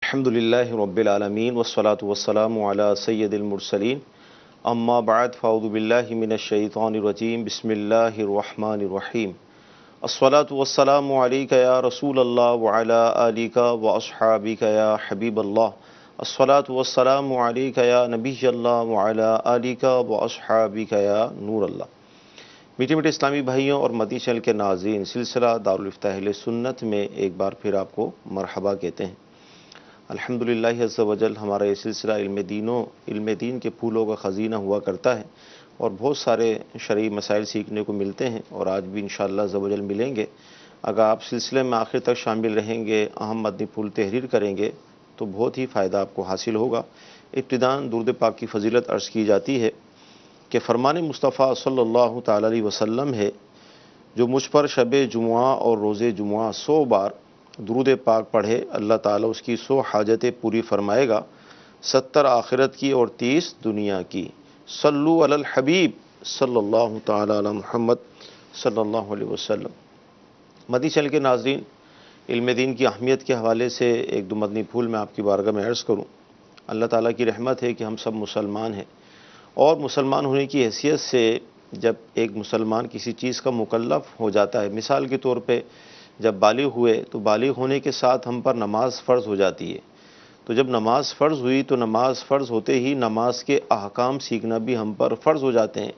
الحمدللہ رب العالمین والصلاة والسلام علی سید المرسلین اما بعد فاعوذ باللہ من الشیطان الرجیم بسم اللہ الرحمن الرحیم الصلاة والسلام علیک یا رسول اللہ وعلی آلک واصحابک یا حبیب اللہ الصلاة والسلام علیک یا نبی اللہ وعلی آلک واصحابک یا نور اللہ۔ میٹھے میٹھے اسلامی بھائیوں اور مدنی چینل کے ناظرین، سلسلہ دارالفتاح اہل سنت میں ایک بار پھر آپ کو مرحبا کہتے ہیں۔ الحمدللہ عز و جل ہمارا یہ سلسلہ علم دین کے پھولوں کا خزینہ ہوا کرتا ہے اور بہت سارے شرعی مسائل سیکھنے کو ملتے ہیں، اور آج بھی انشاءاللہ عز و جل ملیں گے۔ اگر آپ سلسلے میں آخر تک شامل رہیں گے، اہم مدنی پھول تحریر کریں گے تو بہت ہی فائدہ آپ کو حاصل ہوگا۔ ابتداً درود پاک کی فضیلت عرض کی جاتی ہے کہ فرمان مصطفیٰ صلی اللہ تعالی علیہ وسلم ہے، جو مجھ پر شب جمعہ اور روز جمعہ 100 بار درود پاک پڑھے، اللہ تعالیٰ اس کی 100 حاجتیں پوری فرمائے گا، 70 آخرت کی اور 30 دنیا کی۔ صلو علی الحبیب صلی اللہ تعالی علی محمد صلی اللہ علیہ وسلم۔ مدنی چینل کے ناظرین، علم دین کی اہمیت کے حوالے سے ایک دو مدنی پھول میں آپ کی بارگاہ میں عرض کروں۔ اللہ تعالیٰ کی رحمت ہے کہ ہم سب مسلمان ہیں، اور مسلمان ہونے کی حیثیت سے جب ایک مسلمان کسی چیز کا مکلف ہو جاتا ہے، مثال کے طور پہ جب بالغ ہوئے تو بالغ ہونے کے ساتھ ہم پر نماز فرض ہو جاتی ہے۔ تو جب نماز فرض ہوئی تو نماز فرض ہوتے ہی نماز کے احکام سیکھنا بھی ہم پر فرض ہو جاتے ہیں،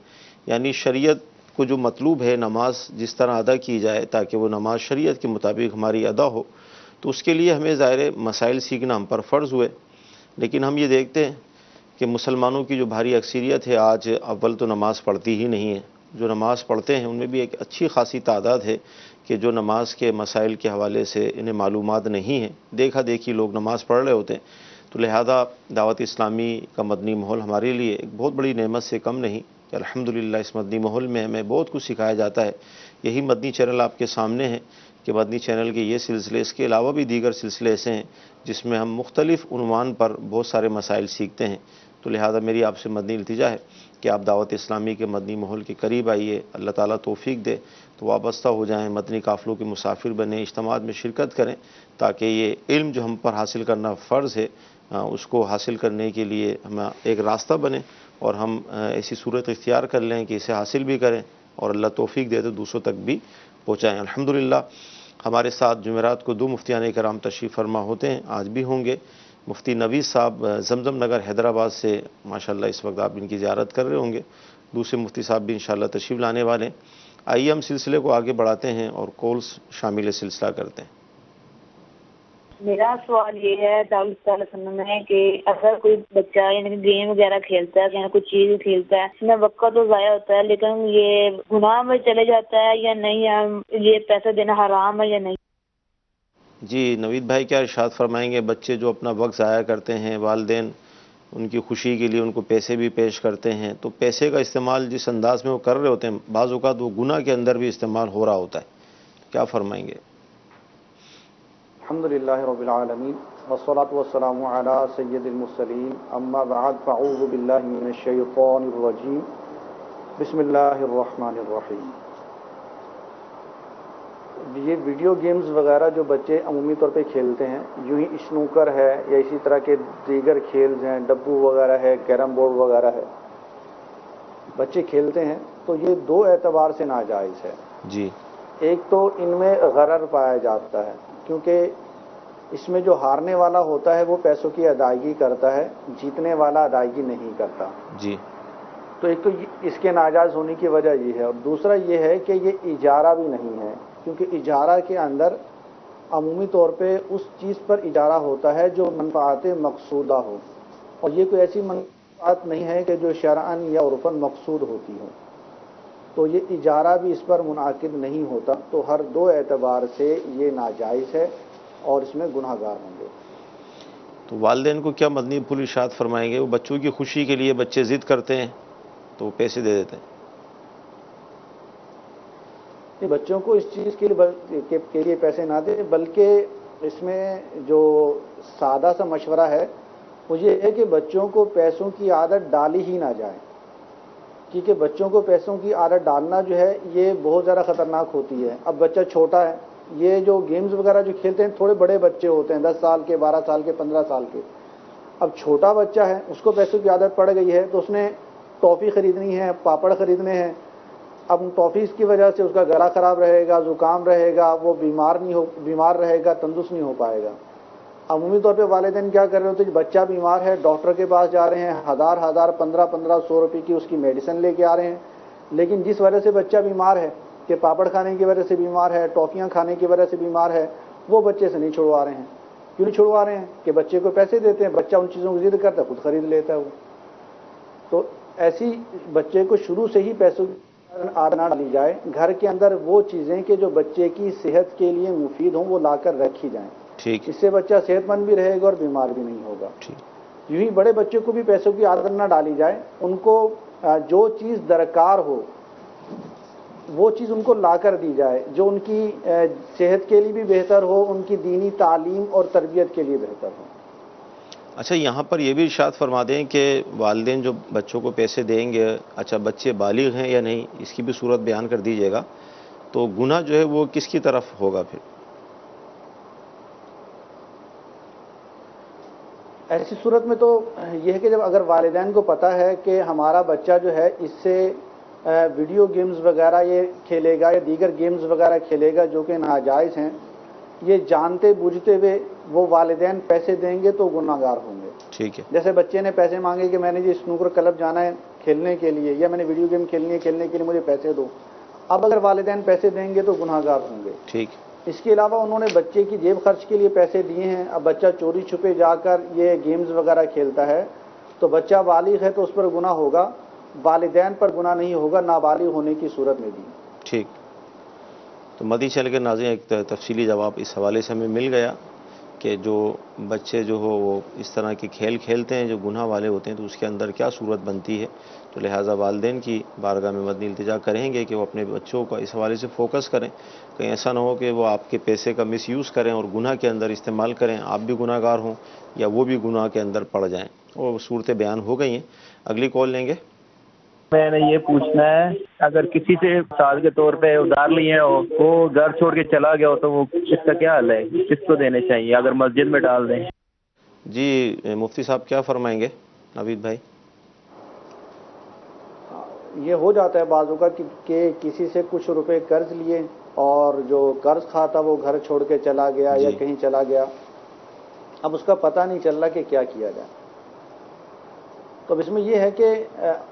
یعنی شریعت کو جو مطلوب ہے نماز جس طرح ادا کی جائے تاکہ وہ نماز شریعت کے مطابق ہماری ادا ہو، تو اس کے لیے ہمیں ظاہر مسائل سیکھنا ہم پر فرض ہوئے۔ لیکن ہم یہ دیکھتے ہیں کہ مسلمانوں کی جو بھاری اکثریت ہے آج اول تو نماز پڑھتی ہی نہیں ہے۔ جو نماز پڑھتے ہیں ان میں بھی ایک اچھی خاصی تعداد ہے کہ جو نماز کے مسائل کے حوالے سے انہیں معلومات نہیں ہیں، دیکھا دیکھی لوگ نماز پڑھ رہے ہوتے ہیں۔ تو لہذا دعوت اسلامی کا مدنی ماحول ہمارے لیے ایک بہت بڑی نعمت سے کم نہیں کہ الحمدللہ اس مدنی ماحول میں ہمیں بہت کچھ سکھایا جاتا ہے۔ یہی مدنی چینل آپ کے سامنے ہے کہ مدنی چینل کے یہ سلسلے، اس کے علاوہ بھی دیگر سلسلے ایسے ہیں جس میں ہم مختلف عنوان پر بہت سارے مسائل سیکھتے ہیں۔ تو لہذا میری آپ سے مدنی التجا ہے کہ آپ دعوت اسلامی کے مدنی ماحول کے قریب آئیے، اللہ تعالیٰ توفیق دے تو وابستہ ہو جائیں، مدنی قافلوں کے مسافر بنیں، اجتماعات میں شرکت کریں، تاکہ یہ علم جو ہم پر حاصل کرنا فرض ہے اس کو حاصل کرنے کے لیے ہمیں ایک راستہ بنے، اور ہم ایسی صورت اختیار کر لیں کہ اسے حاصل بھی کریں اور اللہ توفیق دے تو دوسروں تک بھی پہنچائیں۔ الحمدللہ ہمارے ساتھ جمعرات کو 2 مفتیان کرام تشریف فرما ہوتے ہیں، آج بھی ہوں گے۔ مفتی نوید صاحب زمزم نگر حیدرآباد سے ماشاءاللہ اس وقت آپ ان کی زیارت کر رہے ہوں گے، دوسرے مفتی صاحب بھی انشاءاللہ تشریف لانے والے ہیں۔ آئیے ہم سلسلے کو آگے بڑھاتے ہیں اور کالز شامل سلسلہ کرتے ہیں۔ میرا سوال یہ ہے دعوت میں کہ اگر کوئی بچہ یعنی گیم وغیرہ کھیلتا ہے یا کوئی چیز کھیلتا ہے، اس میں وقت تو ضائع ہوتا ہے، لیکن یہ گناہ میں چلے جاتا ہے یا نہیں، یہ پیسہ دینا حرام ہے یا نہیں؟ جی نوید بھائی کیا ارشاد فرمائیں گے؟ بچے جو اپنا وقت ضائع کرتے ہیں، والدین ان کی خوشی کے لیے ان کو پیسے بھی پیش کرتے ہیں، تو پیسے کا استعمال جس انداز میں وہ کر رہے ہوتے ہیں، بعض اوقات وہ گناہ کے اندر بھی استعمال ہو رہا ہوتا ہے، کیا فرمائیں گے؟ الحمدللہ رب العالمین والصلاة والسلام علی سید المرسلین، اما بعد فاعوذ باللہ من الشیطان الرجیم، بسم اللہ الرحمن الرحیم۔ یہ ویڈیو گیمز وغیرہ جو بچے عمومی طور پہ کھیلتے ہیں، یوں ہی اسنوکر ہے یا اسی طرح کے دیگر کھیلز ہیں، ڈبو وغیرہ ہے، کیرم بورڈ وغیرہ ہے، بچے کھیلتے ہیں، تو یہ 2 اعتبار سے ناجائز ہے۔ جی، ایک تو ان میں غرر پایا جاتا ہے، کیونکہ اس میں جو ہارنے والا ہوتا ہے وہ پیسوں کی ادائیگی کرتا ہے، جیتنے والا ادائیگی نہیں کرتا۔ جی، تو ایک تو اس کے ناجائز ہونے کی وجہ یہ ہے، اور دوسرا یہ ہے کہ یہ اجارہ بھی نہیں ہے، کیونکہ اجارہ کے اندر عمومی طور پہ اس چیز پر اجارہ ہوتا ہے جو منفعت مقصودہ ہو، اور یہ کوئی ایسی منفعت نہیں ہے کہ جو شرعاً یا عرفاً مقصود ہوتی ہو، تو یہ اجارہ بھی اس پر منعقد نہیں ہوتا۔ تو ہر 2 اعتبار سے یہ ناجائز ہے اور اس میں گناہ گار ہوں گے۔ تو والدین کو کیا مدنی پھول ارشاد فرمائیں گے؟ وہ بچوں کی خوشی کے لیے بچے ضد کرتے ہیں تو وہ پیسے دے دیتے ہیں۔ بچوں کو اس چیز کے لیے پیسے نہ دیں، بلکہ اس میں جو سادہ سا مشورہ ہے وہ یہ ہے کہ بچوں کو پیسوں کی عادت ڈالی ہی نہ جائے، کیونکہ بچوں کو پیسوں کی عادت ڈالنا جو ہے یہ بہت زیادہ خطرناک ہوتی ہے۔ اب بچہ چھوٹا ہے، یہ جو گیمز وغیرہ جو کھیلتے ہیں تھوڑے بڑے بچے ہوتے ہیں، 10 سال کے، 12 سال کے، 15 سال کے. اب چھوٹا بچہ ہے، اس کو پیسوں کی عادت پڑ گئی ہے، تو اس نے ٹافی خریدنی ہے، پاپڑ خریدنے ہیں. اب ان ٹافیز کی وجہ سے اس کا گلا خراب رہے گا، زکام رہے گا، وہ بیمار رہے گا، تندرست نہیں ہو پائے گا. عمومی طور پہ والدین کیا کر رہے ہوتے ہیں، بچہ بیمار ہے، ڈاکٹر کے پاس جا رہے ہیں، 1500 روپے کی اس کی میڈیسن لے کے آ رہے ہیں. لیکن جس وجہ سے بچہ بیمار ہے، کہ پاپڑ کھانے کی وجہ سے بیمار ہے، ٹافیاں کھانے کی وجہ سے بیمار ہے، وہ بچے سے نہیں چھڑوا رہے ہیں. کیوں نہیں چھڑوا رہے ہیں؟ کہ بچے کو پیسے دیتے ہیں، بچہ ان چیزوں کی ضد کرتا ہے، خود خرید لیتا ہے وہ. تو ایسی بچے کو شروع سے ہی پیسوں کی عادت نہ ڈالی جائے. گھر کے اندر وہ چیزیں کہ جو بچے کی صحت کے لیے مفید ہوں وہ لا کر رکھی جائیں. ٹھیک. اس سے بچہ صحت مند بھی رہے گا اور بیمار بھی نہیں ہوگا. یوں ہی بڑے بچے کو بھی پیسوں کی عادت نہ ڈالی جائے. ان کو جو چیز درکار ہو وہ چیز ان کو لا کر دی جائے، جو ان کی صحت کے لیے بھی بہتر ہو، ان کی دینی تعلیم اور تربیت کے لیے بہتر ہو. اچھا، یہاں پر یہ بھی ارشاد فرما دیں کہ والدین جو بچوں کو پیسے دیں گے، اچھا بچے بالغ ہیں یا نہیں، اس کی بھی صورت بیان کر دیجیے گا. تو گناہ جو ہے وہ کس کی طرف ہوگا پھر؟ ایسی صورت میں تو یہ ہے کہ جب اگر والدین کو پتہ ہے کہ ہمارا بچہ جو ہے اس سے ویڈیو گیمز وغیرہ یہ کھیلے گا یا دیگر گیمز وغیرہ کھیلے گا جو کہ ناجائز ہیں، یہ جانتے بوجھتے ہوئے وہ والدین پیسے دیں گے تو گناہ گار ہوں گے. ٹھیک ہے. جیسے بچے نے پیسے مانگے کہ میں نے جی سنوکر کلب جانا ہے کھیلنے کے لیے، یا میں نے ویڈیو گیم کھیلنی ہے کھیلنے کے لیے مجھے پیسے دو. اب اگر والدین پیسے دیں گے تو گناہ گار ہوں گے. ٹھیک. اس کے علاوہ انہوں نے بچے کی جیب خرچ کے لیے پیسے دیے ہیں، اب بچہ چوری چھپے جا کر یہ گیمز وغیرہ کھیلتا ہے تو بچہ بالغ ہے تو اس پر گناہ ہوگا، والدین پر گناہ نہیں ہوگا نابالغ ہونے کی صورت میں بھی. ٹھیک. تو مدی چل کے ناظرین ایک تفصیلی جواب اس حوالے سے ہمیں مل گیا کہ جو بچے جو ہو وہ اس طرح کے کھیل کھیلتے ہیں جو گناہ والے ہوتے ہیں تو اس کے اندر کیا صورت بنتی ہے. تو لہٰذا والدین کی بارگاہ میں مدنی التجا کریں گے کہ وہ اپنے بچوں کو اس حوالے سے فوکس کریں، کہیں ایسا نہ ہو کہ وہ آپ کے پیسے کا مس یوز کریں اور گناہ کے اندر استعمال کریں، آپ بھی گناہ گار ہوں یا وہ بھی گناہ کے اندر پڑ جائیں. اور صورتیں بیان ہو گئی ہیں. اگلی کال لیں گے. میں نے یہ پوچھنا ہے، اگر کسی سے سال کے طور پہ ادھار لیے ہو، وہ گھر چھوڑ کے چلا گیا ہو تو وہ اس کا کیا حل ہے؟ کس کو دینے چاہیے اگر مسجد میں ڈال دیں؟ جی مفتی صاحب کیا فرمائیں گے؟ نوید بھائی. یہ ہو جاتا ہے بعض اوقات کہ کسی سے کچھ روپے قرض لیے اور جو قرض خواہ تھا وہ گھر چھوڑ کے چلا گیا یا کہیں چلا گیا، اب اس کا پتہ نہیں چل رہا کہ کیا کیا جائے. تو اس میں یہ ہے کہ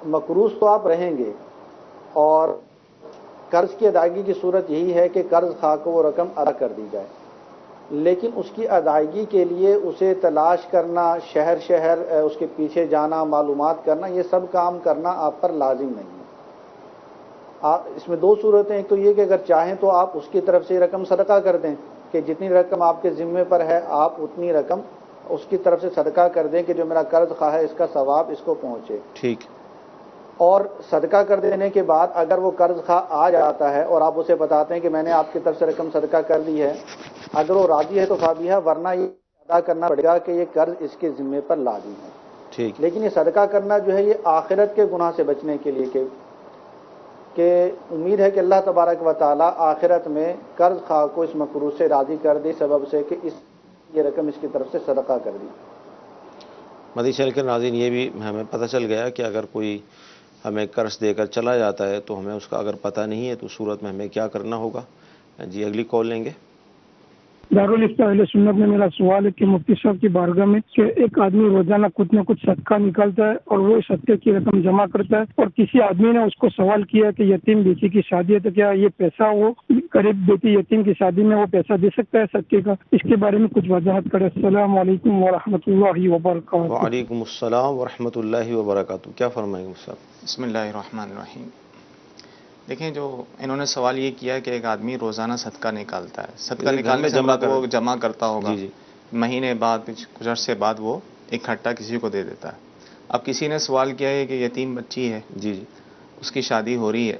مقروض تو آپ رہیں گے، اور قرض کی ادائیگی کی صورت یہی ہے کہ قرض خواہ کو وہ رقم ادا کر دی جائے. لیکن اس کی ادائیگی کے لیے اسے تلاش کرنا، شہر شہر اس کے پیچھے جانا، معلومات کرنا، یہ سب کام کرنا آپ پر لازم نہیں ہے. اس میں دو صورتیں، ایک تو یہ کہ اگر چاہیں تو آپ اس کی طرف سے رقم صدقہ کر دیں کہ جتنی رقم آپ کے ذمے پر ہے آپ اتنی رقم اس کی طرف سے صدقہ کر دیں کہ جو میرا قرض خواہ ہے اس کا ثواب اس کو پہنچے. ٹھیک. اور صدقہ کر دینے کے بعد اگر وہ قرض خواہ آ جاتا ہے اور آپ اسے بتاتے ہیں کہ میں نے آپ کی طرف سے رقم صدقہ کر دی ہے، اگر وہ راضی ہے تو فابیہ، ورنہ یہ ادا کرنا پڑے گا کہ یہ قرض اس کے ذمے پر لازم ہے. ٹھیک. لیکن یہ صدقہ کرنا جو ہے یہ آخرت کے گناہ سے بچنے کے لیے کہ امید ہے کہ اللہ تبارک و تعالی آخرت میں قرض خواہ کو اس مقروض سے راضی کر دے، سبب سے کہ یہ رقم اس کی طرف سے صدقہ کر دی. مدی چل کے ناظرین یہ بھی ہمیں پتہ چل گیا کہ اگر کوئی ہمیں قرض دے کر چلا جاتا ہے تو ہمیں اس کا اگر پتہ نہیں ہے تو صورت میں ہمیں کیا کرنا ہوگا. جی اگلی کال لیں گے. دارالفتہ اہل سنت میں میرا سوال ہے کہ مفتی صاحب کی بارگاہ میں کہ ایک آدمی روزانہ کچھ نہ کچھ صدقہ نکالتا ہے اور وہ صدقے کی رقم جمع کرتا ہے، اور کسی آدمی نے اس کو سوال کیا کہ یتیم بیٹی کی شادی ہے تو کیا یہ پیسہ وہ قریب بیٹی یتیم کی شادی میں وہ پیسہ دے سکتا ہے صدقے کا؟ اس کے بارے میں کچھ وضاحت کرے. السلام علیکم ورحمۃ اللہ وبرکاتہ. وعلیکم السلام ورحمۃ اللہ وبرکاتہ. کیا فرمائیں گے صاحب؟ بسم اللہ الرحمن الرحیم. دیکھیں، جو انہوں نے سوال یہ کیا کہ ایک آدمی روزانہ صدقہ نکالتا ہے، صدقہ نکالنے سے بعد وہ جمع کرتا ہوگا، مہینے بعد کچھ عرصے بعد وہ اکٹھا کسی کو دے دیتا ہے. اب کسی نے سوال کیا ہے کہ یتیم بچی ہے، جی اس کی شادی ہو رہی ہے.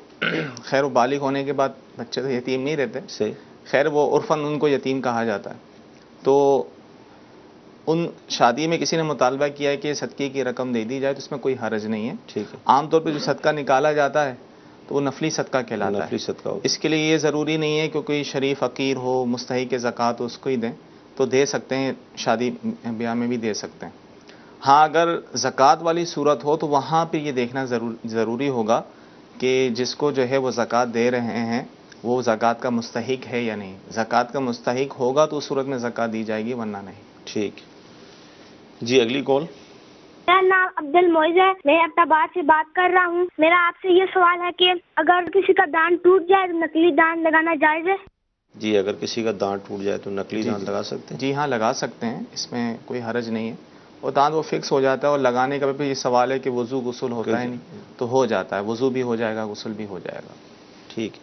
خیر وہ بالغ ہونے کے بعد بچے تو یتیم نہیں رہتے، صحیح. خیر وہ عرفاً ان کو یتیم کہا جاتا ہے. تو ان شادی میں کسی نے مطالبہ کیا ہے کہ صدقے کی رقم دے دی جائے تو اس میں کوئی حرج نہیں ہے. ٹھیک ہے. عام طور پہ جو صدقہ نکالا جاتا ہے تو وہ نفلی صدقہ کہلاتا ہے. نفلی صدقہ اس کے لیے یہ ضروری نہیں ہے کہ کوئی شریف فقیر ہو مستحق زکوٰۃ اس کو ہی دیں، تو دے سکتے ہیں، شادی بیاہ میں بھی دے سکتے ہیں. ہاں اگر زکوٰۃ والی صورت ہو تو وہاں پہ یہ دیکھنا ضروری ہوگا کہ جس کو جو ہے وہ زکوٰۃ دے رہے ہیں وہ زکوٰۃ کا مستحق ہے یا نہیں. زکوٰۃ کا مستحق ہوگا تو اس صورت میں زکوٰۃ دی جائے گی، ورنہ نہیں. ٹھیک. جی اگلی کال. میرا نام عبد المعز ہے، میں اپنا آباد سے بات کر رہا ہوں. میرا آپ سے یہ سوال ہے کہ اگر کسی کا دانت ٹوٹ جائے تو نقلی دانت لگانا جائز ہے؟ جی اگر کسی کا دانت ٹوٹ جائے تو نقلی دانت لگا سکتے ہیں؟ جی ہاں لگا سکتے ہیں، اس میں کوئی حرج نہیں ہے. اور دانت وہ فکس ہو جاتا ہے، اور لگانے کا بھی یہ سوال ہے کہ وضو غسل ہوتا ہے نہیں، تو ہو جاتا ہے، وضو بھی ہو جائے گا، غسل بھی ہو جائے گا. ٹھیک.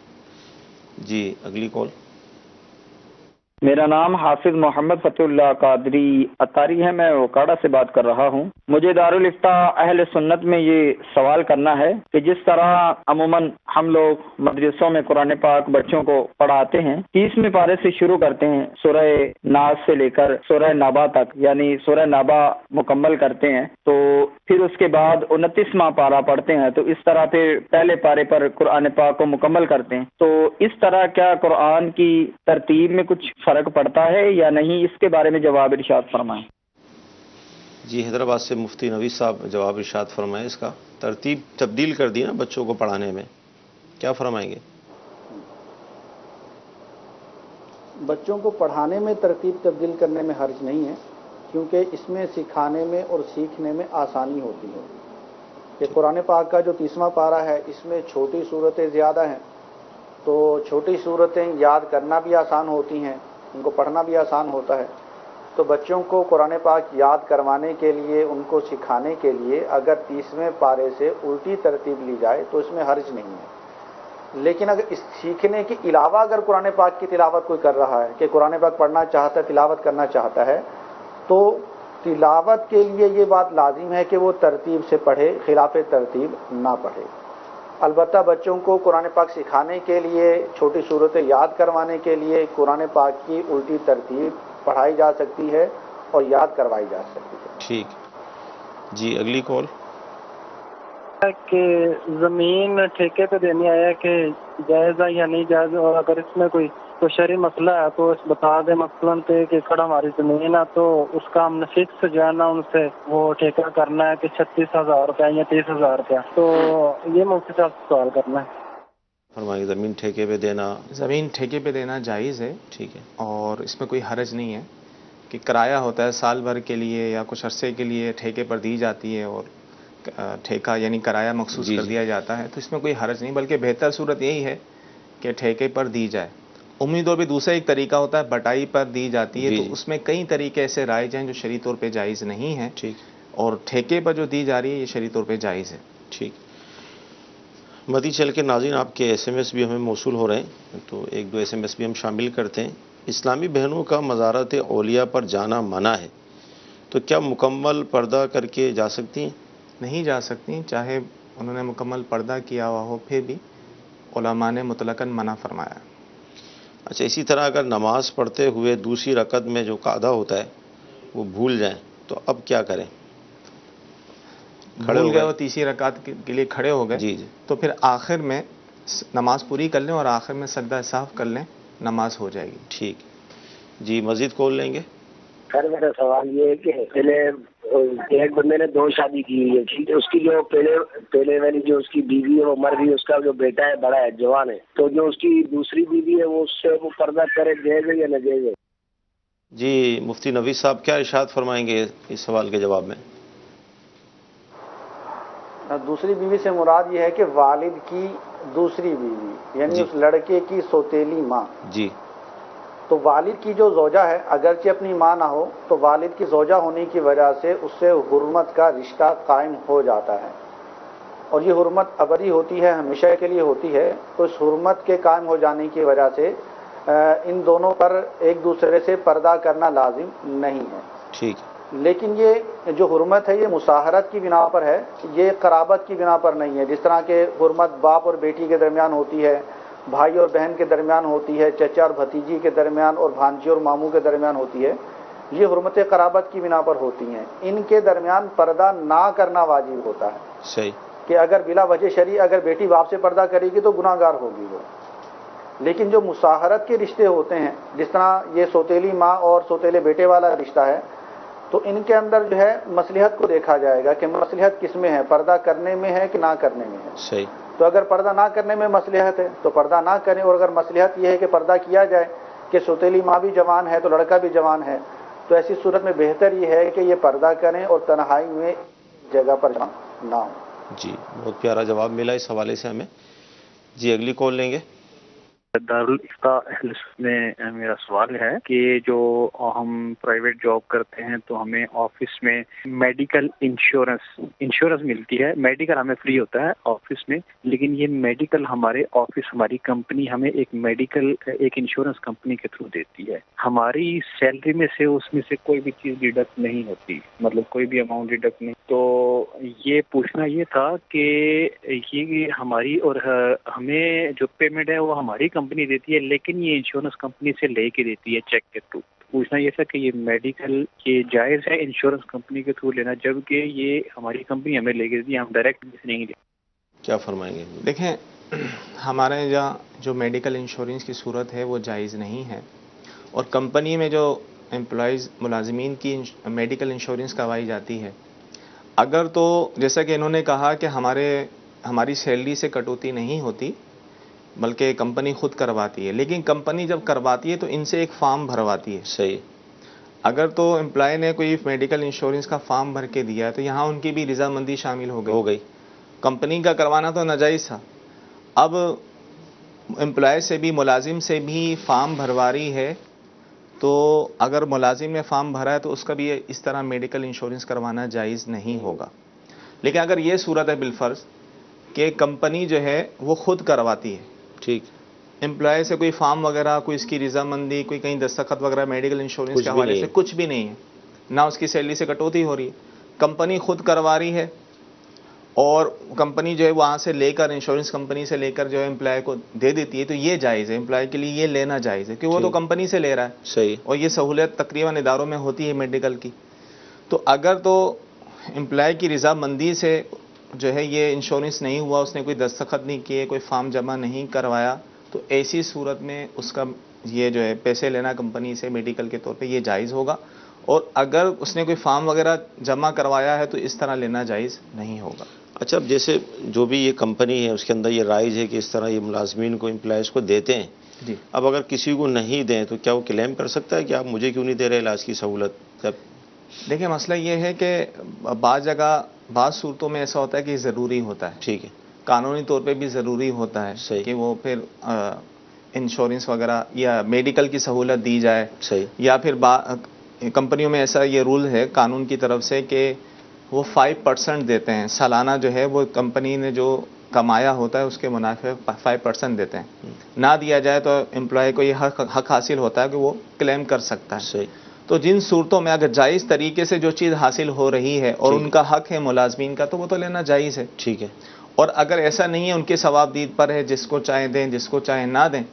جی اگلی کال. میرا نام حافظ محمد فتح اللہ قادری اطاری ہے، میں اوکاڑا سے بات کر رہا ہوں. مجھے دارالافتاء اہل سنت میں یہ سوال کرنا ہے کہ جس طرح عموماً ہم لوگ مدرسوں میں قرآن پاک بچوں کو پڑھاتے ہیں، 30ویں پارے سے شروع کرتے ہیں، سورہ ناس سے لے کر سورہ نابا تک، یعنی سورہ نابا مکمل کرتے ہیں، تو پھر اس کے بعد 29واں پارہ پڑھتے ہیں، تو اس طرح پھر پہلے پارے پر قرآن پاک کو مکمل کرتے ہیں. تو اس طرح کیا قرآن کی ترتیب میں کچھ فرق پڑتا ہے یا نہیں؟ اس کے بارے میں جواب ارشاد فرمائیں. جی حیدرآباد سے مفتی نوید صاحب جواب ارشاد فرمائیں. اس کا ترتیب تبدیل کر دی نا بچوں کو پڑھانے میں، کیا فرمائیں گے؟ بچوں کو پڑھانے میں ترتیب تبدیل کرنے میں حرج نہیں ہے، کیونکہ اس میں سکھانے میں اور سیکھنے میں آسانی ہوتی ہے. یہ قرآن پاک کا جو 30واں پارہ ہے اس میں چھوٹی صورتیں زیادہ ہیں، تو چھوٹی صورتیں یاد کرنا بھی آسان ہوتی ہیں، ان کو پڑھنا بھی آسان ہوتا ہے. تو بچوں کو قرآن پاک یاد کروانے کے لیے، ان کو سکھانے کے لیے اگر 30ویں پارے سے الٹی ترتیب لی جائے تو اس میں حرج نہیں ہے. لیکن اگر اس سیکھنے کے علاوہ اگر قرآن پاک کی تلاوت کوئی کر رہا ہے کہ قرآن پاک پڑھنا چاہتا ہے، تلاوت کرنا چاہتا ہے، تو تلاوت کے لیے یہ بات لازم ہے کہ وہ ترتیب سے پڑھے، خلاف ترتیب نہ پڑھے. البتہ بچوں کو قرآن پاک سکھانے کے لیے، چھوٹی صورتیں یاد کروانے کے لیے قرآن پاک کی الٹی ترتیب پڑھائی جا سکتی ہے اور یاد کروائی جا سکتی ہے. ٹھیک. جی اگلی کال. کہ زمین ٹھیکے پہ دینی ہے کہ جائز ہے یا نہیں جائز، اور اگر اس میں کوئی شرعی مسئلہ ہے تو اس بتا دیں. مثلاً کہ ایکڑ ہماری زمین ہے تو اس کا ہم نے فکس جو ہے نا ان سے وہ ٹھیکہ کرنا ہے کہ 36,000 روپیہ یا 30,000 روپیہ. تو یہ مفتی صاحب سے سوال کرنا ہے. فرمائیے. زمین ٹھیکے پہ دینا، زمین ٹھیکے پہ دینا جائز ہے. ٹھیک ہے. اور اس میں کوئی حرج نہیں ہے کہ کرایہ ہوتا ہے سال بھر کے لیے یا کچھ عرصے کے لیے ٹھیکے پر دی جاتی ہے، اور ٹھیکہ یعنی کرایہ مخصوص کر دیا جاتا ہے، تو اس میں کوئی حرج نہیں، بلکہ بہتر صورت یہی ہے کہ ٹھیکے پر دی جائے. عمومی طور پہ دوسرا ایک طریقہ ہوتا ہے بٹائی پر دی جاتی ہے، تو اس میں کئی طریقے ایسے رائج ہیں جو شرعی طور پہ جائز نہیں ہیں. ٹھیک. اور ٹھیکے پر جو دی جا رہی ہے یہ شرعی طور پہ جائز ہے. ٹھیک. مدی چل کے ناظرین آپ کے ایس ایم ایس بھی ہمیں موصول ہو رہے ہیں، تو ایک دو ایس ایم ایس بھی ہم شامل کرتے ہیں. اسلامی بہنوں کا مزارات اولیاء پر جانا منع ہے، تو کیا مکمل پردہ کر کے جا سکتی ہیں؟ نہیں جا سکتی، چاہے انہوں نے مکمل پردہ کیا ہوا ہو پھر بھی علماء نے مطلقاً منع فرمایا. اچھا، اسی طرح اگر نماز پڑھتے ہوئے دوسری رکعت میں جو قاعدہ ہوتا ہے وہ بھول جائیں تو اب کیا کریں؟ بھول گئے وہ تیسری رکعت کے لیے کھڑے ہو گئے، جی جی، تو پھر آخر میں نماز پوری کر لیں اور آخر میں سجدہ سہو کر لیں، نماز ہو جائے گی. ٹھیک. جی مزید کال لیں گے. سر میرا سوال یہ ہے کہ پہلے ایک بندے نے 2 شادی کی ہوئی ہے، ٹھیک ہے، اس کی جو پہلے والی جو اس کی بیوی ہے وہ مر گئی، اس کا جو بیٹا ہے بڑا ہے، جوان ہے، تو جو اس کی دوسری بیوی ہے وہ اس سے وہ پردہ کرے جائز یا نہ جائز؟ جی مفتی نوید صاحب کیا ارشاد فرمائیں گے اس سوال کے جواب میں؟ دوسری بیوی سے مراد یہ ہے کہ والد کی دوسری بیوی، یعنی اس لڑکے کی سوتیلی ماں. جی. تو والد کی جو زوجہ ہے اگرچہ اپنی ماں نہ ہو تو والد کی زوجہ ہونے کی وجہ سے اس سے حرمت کا رشتہ قائم ہو جاتا ہے، اور یہ حرمت ابدی ہوتی ہے، ہمیشہ کے لیے ہوتی ہے. تو اس حرمت کے قائم ہو جانے کی وجہ سے ان دونوں پر ایک دوسرے سے پردہ کرنا لازم نہیں ہے. ٹھیک. لیکن یہ جو حرمت ہے یہ مصاہرت کی بنا پر ہے، یہ قرابت کی بنا پر نہیں ہے. جس طرح کہ حرمت باپ اور بیٹی کے درمیان ہوتی ہے، بھائی اور بہن کے درمیان ہوتی ہے، چچا اور بھتیجی کے درمیان اور بھانجی اور ماموں کے درمیان ہوتی ہے، یہ حرمت قرابت کی بنا پر ہوتی ہیں. ان کے درمیان پردہ نہ کرنا واجب ہوتا ہے. صحیح. کہ اگر بلا وجہ شرعی اگر بیٹی باپ سے پردہ کرے گی تو گناہ گار ہوگی وہ. لیکن جو مصاہرت کے رشتے ہوتے ہیں، جس طرح یہ سوتیلی ماں اور سوتیلے بیٹے والا رشتہ ہے، تو ان کے اندر جو ہے مصلحت کو دیکھا جائے گا کہ مصلحت کس میں ہے، پردہ کرنے میں ہے کہ نہ کرنے میں ہے. صحیح. تو اگر پردہ نہ کرنے میں مصلحت ہے تو پردہ نہ کریں، اور اگر مصلحت یہ ہے کہ پردہ کیا جائے کہ سوتیلی ماں بھی جوان ہے تو لڑکا بھی جوان ہے، تو ایسی صورت میں بہتر یہ ہے کہ یہ پردہ کریں اور تنہائی میں جگہ پر نہ ہوں. جی بہت پیارا جواب ملا اس حوالے سے ہمیں. جی اگلی کال لیں گے. دارالفتہ اہل سنت میں میرا سوال ہے کہ جو ہم پرائیویٹ جاب کرتے ہیں تو ہمیں آفس میں میڈیکل انشورنس ملتی ہے. میڈیکل ہمیں فری ہوتا ہے آفس میں، لیکن یہ میڈیکل ہمارے آفس ہماری کمپنی ہمیں ایک انشورنس کمپنی کے تھرو دیتی ہے. ہماری سیلری میں سے اس میں سے کوئی بھی چیز ڈیڈکٹ نہیں ہوتی، مطلب کوئی بھی اماؤنٹ ڈیڈکٹ نہیں. تو یہ پوچھنا یہ تھا کہ یہ ہماری اور ہمیں جو پیمنٹ ہے وہ ہماری کمپنی دیتی ہے، لیکن یہ انشورنس کمپنی سے لے کے دیتی ہے چیک کے تھرو. پوچھنا یہ تھا کہ یہ میڈیکل یہ جائز ہے انشورنس کمپنی کے تھرو لینا، جبکہ یہ ہماری کمپنی ہمیں لے کے دیتی ہے، ہم ڈائریکٹ نہیں لے. کیا فرمائیں گے؟ دیکھیں ہمارے یہاں جو میڈیکل انشورنس کی صورت ہے وہ جائز نہیں ہے، اور کمپنی میں جو امپلائیز ملازمین کی میڈیکل انشورنس کروائی جاتی ہے، اگر تو جیسا کہ انہوں نے کہا کہ ہماری سیلری سے کٹوتی نہیں ہوتی بلکہ کمپنی خود کرواتی ہے، لیکن کمپنی جب کرواتی ہے تو ان سے ایک فارم بھرواتی ہے. صحیح. اگر تو امپلائی نے کوئی میڈیکل انشورنس کا فارم بھر کے دیا تو یہاں ان کی بھی رضامندی شامل ہو گئی. کمپنی کا کروانا تو ناجائز تھا، اب امپلائی سے بھی ملازم سے بھی فارم بھروا رہی ہے، تو اگر ملازم نے فارم بھرا ہے تو اس کا بھی اس طرح میڈیکل انشورنس کروانا جائز نہیں ہوگا. لیکن اگر یہ صورت ہے بالفرض کہ کمپنی جو ہے وہ خود کرواتی ہے، ٹھیک، امپلائی سے کوئی فارم وغیرہ، کوئی اس کی رضامندی، کوئی کہیں دستخط وغیرہ میڈیکل انشورنس کے حوالے سے کچھ بھی نہیں ہے، نہ اس کی سیلری سے کٹوتی ہو رہی ہے، کمپنی خود کروا رہی ہے، اور کمپنی جو ہے وہاں سے لے کر انشورنس کمپنی سے لے کر جو ہے امپلائی کو دے دیتی ہے، تو یہ جائز ہے، امپلائی کے لیے یہ لینا جائز ہے کہ وہ تو کمپنی سے لے رہا ہے. صحیح. اور یہ سہولت تقریباً اداروں میں ہوتی ہے میڈیکل کی. تو اگر تو امپلائی کی رضامندی سے جو ہے یہ انشورنس نہیں ہوا، اس نے کوئی دستخط نہیں کیے، کوئی فارم جمع نہیں کروایا، تو ایسی صورت میں اس کا یہ جو ہے پیسے لینا کمپنی سے میڈیکل کے طور پہ یہ جائز ہوگا. اور اگر اس نے کوئی فارم وغیرہ جمع کروایا ہے تو اس طرح لینا جائز نہیں ہوگا. اچھا، اب جیسے جو بھی یہ کمپنی ہے اس کے اندر یہ رائج ہے کہ اس طرح یہ ملازمین کو امپلائز کو دیتے ہیں، جی، اب اگر کسی کو نہیں دیں تو کیا وہ کلیم کر سکتا ہے کہ آپ مجھے کیوں نہیں دے رہے علاج کی سہولت؟ دیکھیں مسئلہ یہ ہے کہ بعض جگہ بعض صورتوں میں ایسا ہوتا ہے کہ یہ ضروری ہوتا ہے، ٹھیک ہے، قانونی طور پہ بھی ضروری ہوتا ہے. صحیح. کہ وہ پھر انشورنس وغیرہ یا میڈیکل کی سہولت دی جائے. صحیح. یا پھر کمپنیوں میں ایسا یہ رول ہے قانون کی طرف سے کہ وہ 5% دیتے ہیں سالانہ، جو ہے وہ کمپنی نے جو کمایا ہوتا ہے اس کے منافع 5% دیتے ہیں. نہ دیا جائے تو امپلائی کو یہ حق حاصل ہوتا ہے کہ وہ کلیم کر سکتا ہے. صحیح. تو جن صورتوں میں اگر جائز طریقے سے جو چیز حاصل ہو رہی ہے اور ان کا حق ہے ملازمین کا، تو وہ تو لینا جائز ہے. ٹھیک ہے. اور اگر ایسا نہیں ہے، ان کے ثواب دید پر ہے، جس کو چاہے دیں جس کو چاہے نہ دیں،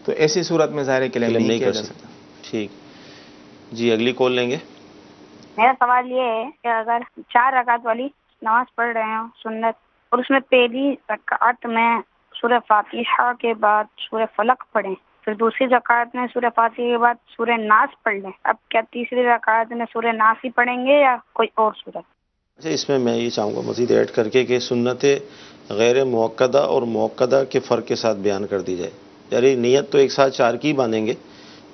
تو ایسی صورت میں ظاہر کلیم نہیں کیا جا سکتا. ٹھیک. جی اگلی کال لیں گے. میرا سوال یہ ہے کہ اگر 4 رکعت والی نماز پڑھ رہے ہوں سنت، اور اس میں پہلی رکعت میں سورہ فاتحہ کے بعد سورہ فلق پڑھیں، پھر دوسری رکعت میں سورہ فاتحہ کے بعد سورہ ناس پڑھ لیں، اب کیا تیسری رکعت میں سورہ ناس ہی پڑھیں گے یا کوئی اور سورت؟ اچھا، اس میں یہ چاہوں گا مزید ایڈ کر کے کہ سنت غیر موقدہ اور موقدہ کے فرق کے ساتھ بیان کر دی جائے. یعنی نیت تو ایک ساتھ 4 کی باندھیں گے،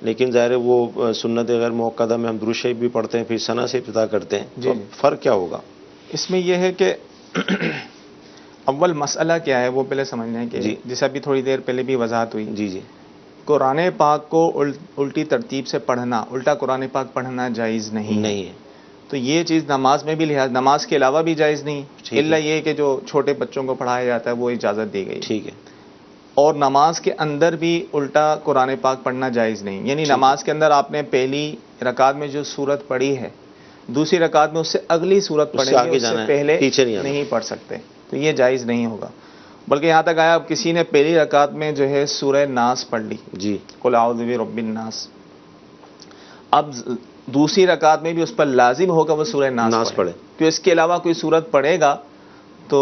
لیکن ظاہر ہے وہ سنت غیر موقدہ میں ہم درود شریف بھی پڑھتے ہیں، پھر ثنا سے ابتدا کرتے ہیں. تو فرق کیا ہوگا اس میں؟ یہ ہے کہ اول مسئلہ کیا ہے وہ پہلے سمجھنا ہے کہ جیسے ابھی تھوڑی دیر پہلے بھی وضاحت ہوئی. جی. قرآن پاک کو الٹی ترتیب سے پڑھنا، الٹا قرآن پاک پڑھنا جائز نہیں ہے. تو یہ چیز نماز میں بھی لحاظ، نماز کے علاوہ بھی جائز نہیں، الا یہ کہ جو چھوٹے بچوں کو پڑھایا جاتا ہے وہ اجازت دی گئی. ٹھیک ہے. اور نماز کے اندر بھی الٹا قرآن پاک پڑھنا جائز نہیں. یعنی نماز کے اندر آپ نے پہلی رکعت میں جو سورت پڑھی ہے، دوسری رکعت میں اس سے اگلی سورت پڑھیں گے، اس سے پہلے نہیں پڑھ سکتے. تو یہ جائز نہیں ہوگا. بلکہ یہاں تک آیا کسی نے پہلی رکعت میں جو ہے سورہ ناس پڑھ لی، جی، قل اعوذ برب الناس، اب دوسری رکعت میں بھی اس پر لازم ہوگا وہ سورہ ناس پڑھے. تو اس کے علاوہ کوئی سورت پڑھے گا تو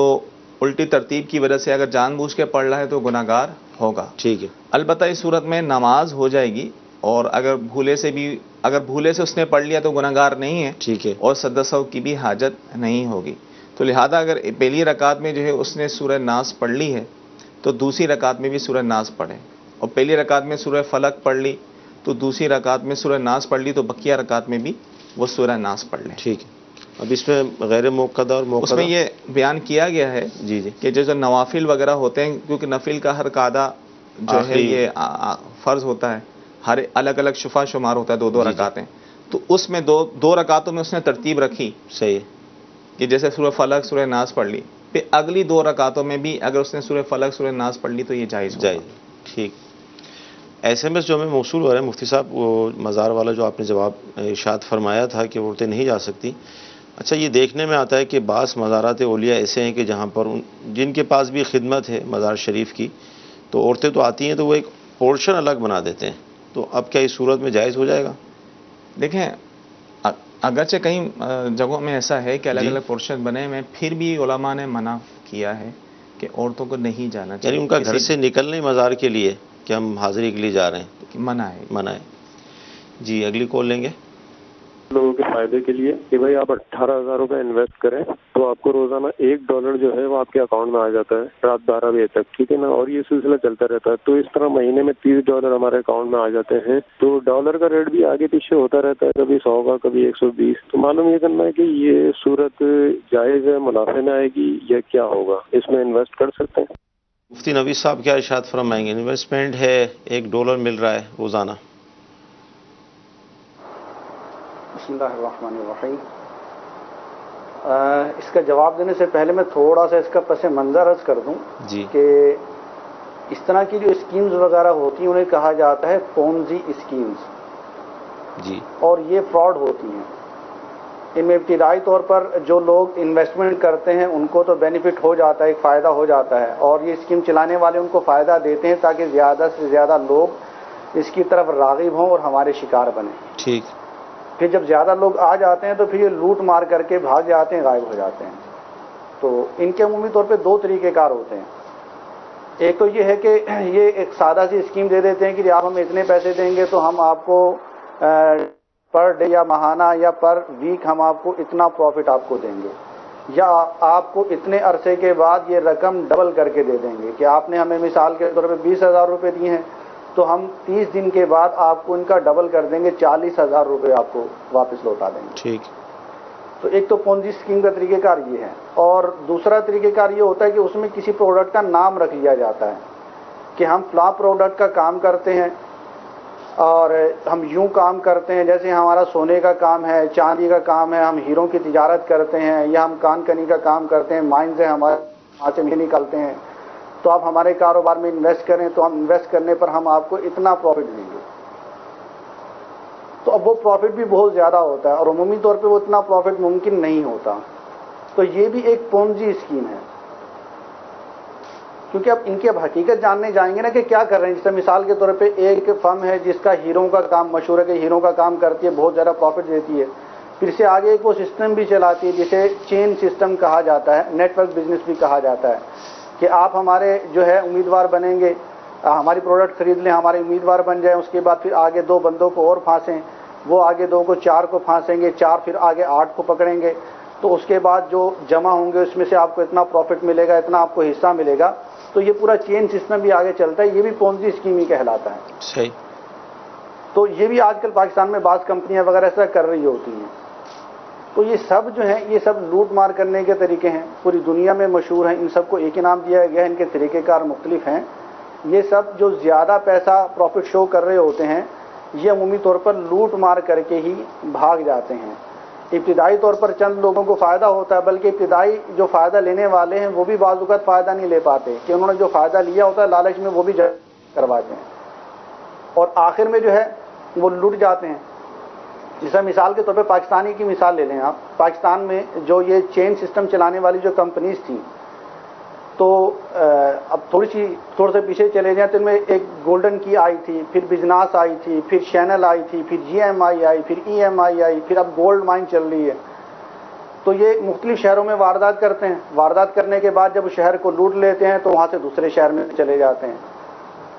الٹی ترتیب کی وجہ سے اگر جان بوجھ کے پڑھ رہا ہے تو گناہ گار ہوگا. ٹھیک ہے. البتہ اس صورت میں نماز ہو جائے گی، اور اگر بھولے سے اس نے پڑھ لیا تو گناہ گار نہیں ہے. ٹھیک ہے. اور سجدہ سہو کی بھی حاجت نہیں ہوگی. تو لہذا اگر پہلی رکعت میں جو ہے اس نے سورہ ناس پڑھ لی ہے تو دوسری رکعت میں بھی سورہ ناس پڑھے، اور پہلی رکعت میں سورہ فلق پڑھ لی تو دوسری رکعت میں سورہ ناس پڑھ لی تو بقیہ رکعت میں بھی وہ سورہ ناس پڑھ لیں. ٹھیک ہے. اب اس میں غیر موقدہ اور موقدہ، اس میں یہ بیان کیا گیا ہے جی کہ جو نوافل وغیرہ ہوتے ہیں، کیونکہ نفل کا ہر قاعدہ جو ہے یہ فرض ہوتا ہے، ہر الگ الگ شفا شمار ہوتا ہے، دو رکعتیں. تو اس میں دو رکعتوں میں اس نے ترتیب رکھی. صحیح ہے. کہ جیسے سورہ فلق سورہ ناس پڑھ لی، پھر اگلی 2 رکعتوں میں بھی اگر اس نے سورہ فلق سورہ ناس پڑھ لی تو یہ جائز ہوگا. ٹھیک. ایس ایم ایس جو ہمیں موصول ہو رہا ہے مفتی صاحب، وہ مزار والا جو آپ نے جواب ارشاد فرمایا تھا کہ عورتیں نہیں جا سکتی. اچھا، یہ دیکھنے میں آتا ہے کہ بعض مزارات اولیاء ایسے ہیں کہ جہاں پر جن کے پاس بھی خدمت ہے مزار شریف کی، تو عورتیں تو آتی ہیں تو وہ ایک پورشن الگ بنا دیتے ہیں. تو اب کیا اس صورت میں جائز ہو جائے گا؟ دیکھیں، اگرچہ کئی جگہوں میں ایسا ہے کہ الگ الگ پورشن بنے میں، پھر بھی علماء نے منع کیا ہے کہ عورتوں کو نہیں جانا چاہیے. یعنی ان کا گھر سے نکلنے مزار کے لیے کہ ہم حاضری کے لیے جا رہے ہیں، منع ہے. جی، اگلی کال لیں گے. لوگوں کے فائدے کے لیے کہ بھائی آپ 18,000 روپے انویسٹ کریں تو آپ کو روزانہ $1 جو ہے وہ آپ کے اکاؤنٹ میں آ جاتا ہے رات 12 بجے تک، ٹھیک ہے نا. اور یہ سلسلہ چلتا رہتا ہے. تو اس طرح مہینے میں $30 ہمارے اکاؤنٹ میں آ جاتے ہیں. تو ڈالر کا ریٹ بھی آگے پیچھے ہوتا رہتا ہے، کبھی 100 کا، کبھی 120. تو معلوم یہ کرنا ہے کہ یہ صورت جائز ہے، منافع میں آئے گی یا کیا ہوگا؟ اس میں انویسٹ کر سکتے ہیں؟ مفتی نوید صاحب کیا ارشاد فرمائیں گے؟ انویسٹمنٹ ہے، $1 مل رہا ہے روزانہ. بسم اللہ الرحمن الرحیم. اس کا جواب دینے سے پہلے میں تھوڑا سا اس کا پس منظر عرض کر دوں جی کہ اس طرح کی جو اسکیمز وغیرہ ہوتی ہیں انہیں کہا جاتا ہے پونزی اسکیمز جی، اور یہ فراڈ ہوتی ہیں. ان میں ابتدائی طور پر جو لوگ انویسٹمنٹ کرتے ہیں ان کو تو بینیفٹ ہو جاتا ہے، ایک فائدہ ہو جاتا ہے، اور یہ اسکیم چلانے والے ان کو فائدہ دیتے ہیں تاکہ زیادہ سے زیادہ لوگ اس کی طرف راغب ہوں اور ہمارے شکار بنیں. ٹھیک. پھر جب زیادہ لوگ آ جاتے ہیں تو پھر یہ لوٹ مار کر کے بھاگ جاتے ہیں، غائب ہو جاتے ہیں. تو ان کے عمومی طور پہ 2 طریقہ کار ہوتے ہیں. ایک تو یہ ہے کہ یہ ایک سادہ سی اسکیم دے دیتے ہیں کہ آپ ہمیں اتنے پیسے دیں گے تو ہم آپ کو پر ڈے یا ماہانہ یا پر ویک ہم آپ کو اتنا پروفٹ آپ کو دیں گے، یا آپ کو اتنے عرصے کے بعد یہ رقم ڈبل کر کے دے دیں گے. کہ آپ نے ہمیں مثال کے طور پہ 20,000 روپے دیے ہیں تو ہم 30 دن کے بعد آپ کو ان کا ڈبل کر دیں گے، 40,000 روپے آپ کو واپس لوٹا دیں گے. ٹھیک. تو ایک تو پونزی اسکیم کا طریقہ کار یہ ہے. اور دوسرا طریقہ کار یہ ہوتا ہے کہ اس میں کسی پروڈکٹ کا نام رکھ لیا جاتا ہے کہ ہم فلاں پروڈکٹ کا کام کرتے ہیں اور ہم یوں کام کرتے ہیں، جیسے ہمارا سونے کا کام ہے، چاندی کا کام ہے، ہم ہیروں کی تجارت کرتے ہیں، یا ہم کان کنی کا کام کرتے ہیں، مائنز ہیں ہمارے، وہاں سے بھی نکالتے ہیں، تو آپ ہمارے کاروبار میں انویسٹ کریں تو ہم انویسٹ کرنے پر ہم آپ کو اتنا پروفٹ دیں گے. تو اب وہ پروفٹ بھی بہت زیادہ ہوتا ہے اور عمومی طور پہ وہ اتنا پروفٹ ممکن نہیں ہوتا. تو یہ بھی ایک پونزی اسکیم ہے. کیونکہ اب ان کی اب حقیقت جاننے جائیں گے نا کہ کیا کر رہے ہیں. جیسے مثال کے طور پہ ایک فرم ہے جس کا ہیروں کا کام مشہور ہے کہ ہیروں کا کام کرتی ہے، بہت زیادہ پروفٹ دیتی ہے. پھر سے آگے ایک وہ سسٹم بھی چلاتی ہے جسے چین سسٹم کہا جاتا ہے، نیٹ ورک بزنس بھی کہا جاتا ہے، کہ آپ ہمارے جو ہے امیدوار بنیں گے، ہماری پروڈکٹ خرید لیں، ہمارے امیدوار بن جائیں، اس کے بعد پھر آگے 2 بندوں کو اور پھانسیں، وہ آگے 2 کو 4 کو پھانسیں گے، 4 پھر آگے 8 کو پکڑیں گے. تو اس کے بعد جو جمع ہوں گے اس میں سے آپ کو اتنا پروفٹ ملے گا، اتنا آپ کو حصہ ملے گا. تو یہ پورا چین سسٹم بھی آگے چلتا ہے. یہ بھی پونزی اسکیم ہی کہلاتا ہے. صحیح. تو یہ بھی آج کل پاکستان میں بعض کمپنیاں وغیرہ ایسا کر رہی ہوتی ہیں. تو یہ سب جو ہیں یہ سب لوٹ مار کرنے کے طریقے ہیں، پوری دنیا میں مشہور ہیں. ان سب کو ایک انعام دیا گیا ہے، ان کے طریقہ کار مختلف ہیں. یہ سب جو زیادہ پیسہ پروفٹ شو کر رہے ہوتے ہیں یہ عمومی طور پر لوٹ مار کر کے ہی بھاگ جاتے ہیں. ابتدائی طور پر چند لوگوں کو فائدہ ہوتا ہے، بلکہ ابتدائی جو فائدہ لینے والے ہیں وہ بھی بعض اوقات فائدہ نہیں لے پاتے کہ انہوں نے جو فائدہ لیا ہوتا ہے لالچ میں وہ بھی کرواتے ہیں اور آخر میں جو ہے وہ لٹ جاتے ہیں. جیسا مثال کے طور پہ پاکستانی کی مثال لے لیں آپ. پاکستان میں جو یہ چین سسٹم چلانے والی جو کمپنیز تھیں، تو اب تھوڑے سے پیچھے چلے جائیں تو ان میں ایک گولڈن کی آئی تھی، پھر بزنس آئی تھی، پھر شینل آئی تھی، پھر GMI آئی، پھر EMI آئی، پھر اب گولڈ مائن چل رہی ہے. تو یہ مختلف شہروں میں واردات کرتے ہیں. واردات کرنے کے بعد جب شہر کو لوٹ لیتے ہیں تو وہاں سے دوسرے شہر میں چلے جاتے ہیں.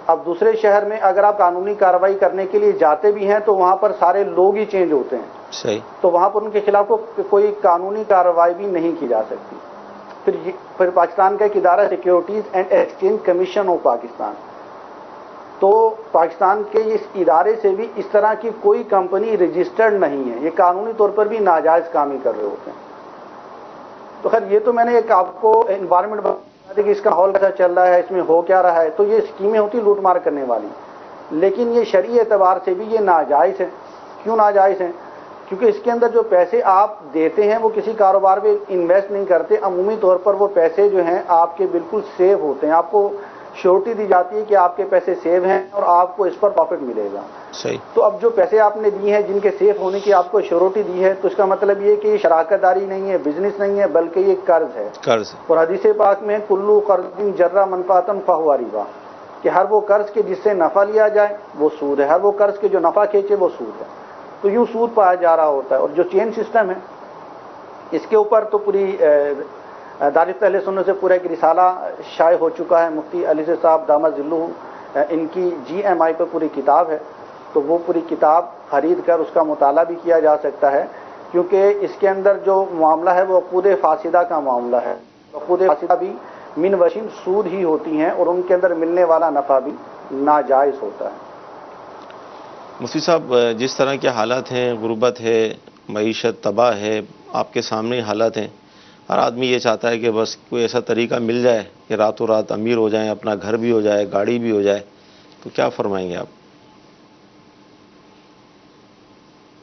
اب دوسرے شہر میں اگر آپ قانونی کارروائی کرنے کے لیے جاتے بھی ہیں تو وہاں پر سارے لوگ ہی چینج ہوتے ہیں. صحیح. تو وہاں پر ان کے خلاف کوئی قانونی کارروائی بھی نہیں کی جا سکتی. پھر پاکستان کا ایک ادارہ securities and exchange commission of Pakistan, تو پاکستان کے اس ادارے سے بھی اس طرح کی کوئی کمپنی رجسٹرڈ نہیں ہے. یہ قانونی طور پر بھی ناجائز کام ہی کر رہے ہوتے ہیں. تو خیر یہ تو میں نے ایک آپ کو انوائرمنٹ بتا دی کہ اس کا ماحول کیسا چل رہا ہے، اس میں ہو کیا رہا ہے. تو یہ اسکیمیں ہوتی لوٹ مار کرنے والی، لیکن یہ شرعی اعتبار سے بھی یہ ناجائز ہے. کیوں ناجائز ہیں؟ کیونکہ اس کے اندر جو پیسے آپ دیتے ہیں وہ کسی کاروبار میں انویسٹ نہیں کرتے. عمومی طور پر وہ پیسے جو ہیں آپ کے بالکل سیو ہوتے ہیں. آپ کو شیورٹی دی جاتی ہے کہ آپ کے پیسے سیو ہیں اور آپ کو اس پر پروفٹ ملے گا. صحیح. تو اب جو پیسے آپ نے دیے ہیں جن کے سیف ہونے کی آپ کو شیورٹی دی ہے، تو اس کا مطلب یہ کہ یہ شراکت داری نہیں ہے، بزنس نہیں ہے، بلکہ یہ قرض ہے. اور حدیث پاک میں کلو قرض جرہ منفعۃ فہو ربا، کہ ہر وہ قرض کے جس سے نفع لیا جائے وہ سود ہے، ہر وہ قرض کے جو نفع کھینچے وہ سود ہے. تو یوں سود پایا جا رہا ہوتا ہے. اور جو چین سسٹم ہے اس کے اوپر تو پوری دارالفت اہل سنت سے پورا ایک رسالہ شائع ہو چکا ہے. مفتی علی سے صاحب دامت ذلہ ان کی GMI پر پوری کتاب ہے. تو وہ پوری کتاب خرید کر اس کا مطالعہ بھی کیا جا سکتا ہے، کیونکہ اس کے اندر جو معاملہ ہے وہ عقود فاسدہ کا معاملہ ہے. عقود فاسدہ بھی من وشین سود ہی ہوتی ہیں اور ان کے اندر ملنے والا نفع بھی ناجائز ہوتا ہے. مفتی صاحب جس طرح کے حالات ہیں، غربت ہے، معیشت تباہ ہے، آپ کے سامنے حالات ہیں. ہر آدمی یہ چاہتا ہے کہ بس کوئی ایسا طریقہ مل جائے کہ راتوں رات امیر ہو جائیں، اپنا گھر بھی ہو جائے، گاڑی بھی ہو جائے. تو کیا فرمائیں گے آپ؟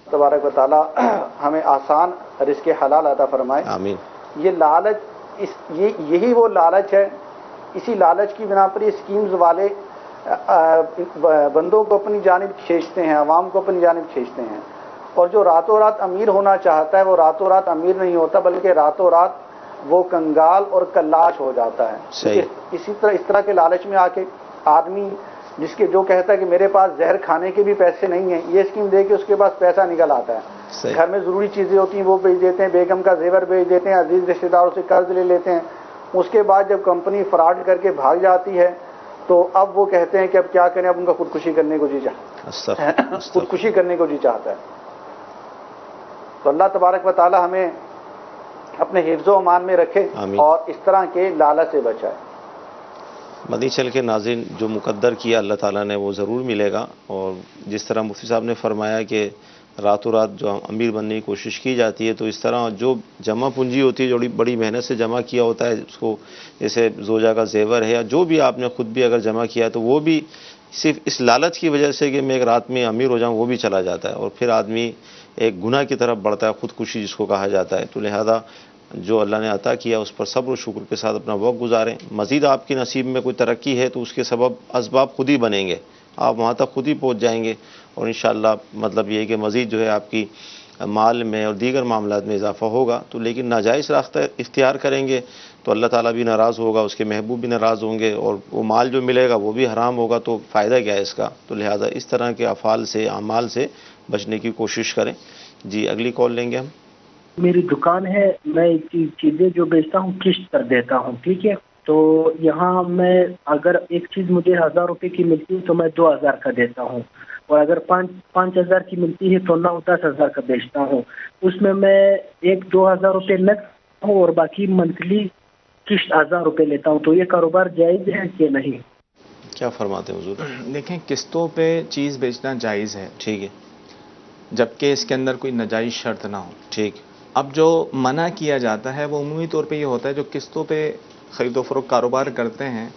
تبارک و تعالی ہمیں آسان رزق حلال عطا فرمائے. آمین. یہ لالچ یہی وہ لالچ ہے. اسی لالچ کی بنا پر یہ اسکیمز والے بندوں کو اپنی جانب کھینچتے ہیں، عوام کو اپنی جانب کھینچتے ہیں. اور جو راتوں رات امیر ہونا چاہتا ہے وہ راتوں رات امیر نہیں ہوتا، بلکہ راتوں رات وہ کنگال اور کلاش ہو جاتا ہے. اس طرح کے لالچ میں آ کے آدمی جس کے جو کہتا ہے کہ میرے پاس زہر کھانے کے بھی پیسے نہیں ہیں، یہ اسکیم دے کے اس کے پاس پیسہ نکل آتا ہے. گھر میں ضروری چیزیں ہوتی ہیں وہ بیچ دیتے ہیں، بیگم کا زیور بیچ دیتے ہیں، عزیز رشتہ داروں سے قرض لے لیتے ہیں. اس کے بعد جب کمپنی فراڈ کر کے بھاگ جاتی ہے تو اب وہ کہتے ہیں کہ اب کیا کریں، اب ان کا خودکشی کرنے کو جی خودکشی کرنے کو جی چاہتا ہے. تو اللہ تبارک و تعالی ہمیں اپنے حفظ و امان میں رکھے اور اس طرح کے لالچ سے بچائے. مدنی چل کے ناظرین، جو مقدر کیا اللہ تعالیٰ نے وہ ضرور ملے گا. اور جس طرح مفتی صاحب نے فرمایا کہ راتوں رات جو امیر بننے کی کوشش کی جاتی ہے، تو اس طرح جو جمع پونجی ہوتی ہے، جو بڑی محنت سے جمع کیا ہوتا ہے، اس کو جیسے زوجہ کا زیور ہے یا جو بھی آپ نے خود بھی اگر جمع کیا تو وہ بھی صرف اس لالچ کی وجہ سے کہ میں ایک رات میں امیر ہو جاؤں وہ بھی چلا جاتا ہے، اور پھر آدمی ایک گناہ کی طرف بڑھتا ہے، خودکشی جس کو کہا جاتا ہے. تو لہذا جو اللہ نے عطا کیا اس پر صبر و شکر کے ساتھ اپنا وقت گزاریں. مزید آپ کی نصیب میں کوئی ترقی ہے تو اس کے سبب اسباب خود ہی بنیں گے، آپ وہاں تک خود ہی پہنچ جائیں گے. اور انشاءاللہ مطلب یہ ہے کہ مزید جو ہے آپ کی مال میں اور دیگر معاملات میں اضافہ ہوگا. تو لیکن ناجائز راستہ اختیار کریں گے تو اللہ تعالیٰ بھی ناراض ہوگا، اس کے محبوب بھی ناراض ہوں گے، اور وہ مال جو ملے گا وہ بھی حرام ہوگا. تو فائدہ کیا ہے اس کا؟ تو لہٰذا اس طرح کے افعال سے، اعمال سے بچنے کی کوشش کریں. جی اگلی کال لیں گے ہم. میری دکان ہے، میں چیزیں جو بیچتا ہوں قسط پر دیتا ہوں، ٹھیک ہے. تو یہاں میں اگر ایک چیز مجھے 1000 روپے کی ملتی ہے تو میں 2000 کا دیتا ہوں، اور اگر 5000 کی ملتی ہے تو 9-10 ہزار کا بیچتا ہوں. اس میں 1-2 ہزار روپے نقد ہوں اور باقی منتھلی قسط 1000 روپے لیتا ہوں. تو یہ کاروبار جائز ہے کہ نہیں؟ کیا فرماتے ہیں حضور؟ دیکھیں، قسطوں پہ چیز بیچنا جائز ہے، ٹھیک ہے، جبکہ اس کے اندر کوئی ناجائز شرط نہ ہو. ٹھیک. اب جو منع کیا جاتا ہے وہ عمومی طور پہ یہ ہوتا ہے جو قسطوں پہ خرید و فروخت کاروبار کرتے ہیں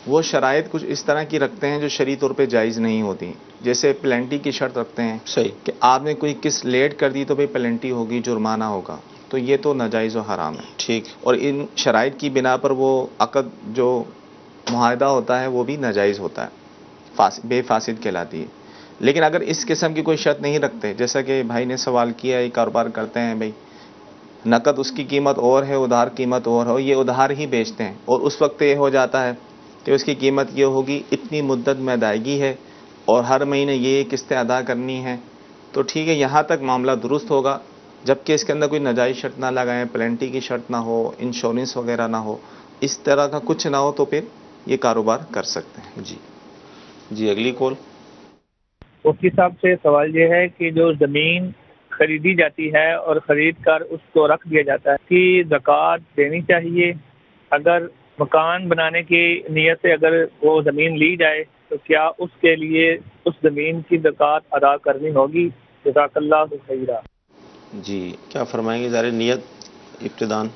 وہ شرائط کچھ اس طرح کی رکھتے ہیں جو شرعی طور پہ جائز نہیں ہوتی. جیسے پلینٹی کی شرط رکھتے ہیں، صحیح، کہ آپ نے کوئی قسط لیٹ کر دی تو بھئی پلینٹی ہوگی، جرمانہ ہوگا. تو یہ تو ناجائز و حرام ہے. ٹھیک. اور ان شرائط کی بنا پر وہ عقد جو معاہدہ ہوتا ہے وہ بھی ناجائز ہوتا ہے، بے فاسد کہلاتی ہے. لیکن اگر اس قسم کی کوئی شرط نہیں رکھتے، جیسا کہ بھائی نے سوال کیا، یہ کاروبار کرتے ہیں بھائی نقد اس کی قیمت اور ہے، ادھار قیمت اور ہے، یہ ادھار ہی بیچتے ہیں، اور اس وقت یہ ہو جاتا ہے کہ اس کی قیمت یہ ہوگی اتنی مدت میں ادائیگی ہے اور ہر مہینے یہ قسطیں ادا کرنی ہیں، تو ٹھیک ہے، یہاں تک معاملہ درست ہوگا. جبکہ اس کے اندر کوئی ناجائز شرط نہ لگائیں، پلینٹی کی شرط نہ ہو، انشورنس وغیرہ نہ ہو، اس طرح کا کچھ نہ ہو تو پھر یہ کاروبار کر سکتے ہیں۔ جی اگلی کال۔ مفتی صاحب سے سوال یہ ہے کہ جو زمین خریدی جاتی ہے اور خرید کر اس کو رکھ دیا جاتا ہے کہ زکوٰۃ دینی چاہیے؟ اگر مکان بنانے کی نیت سے اگر وہ زمین لی جائے تو کیا اس کے لیے اس زمین کی زکوٰۃ ادا کرنی ہوگی؟ جزاک اللہ خیرا۔ جی کیا فرمائیں گے ظاہر نیت ابتدان؟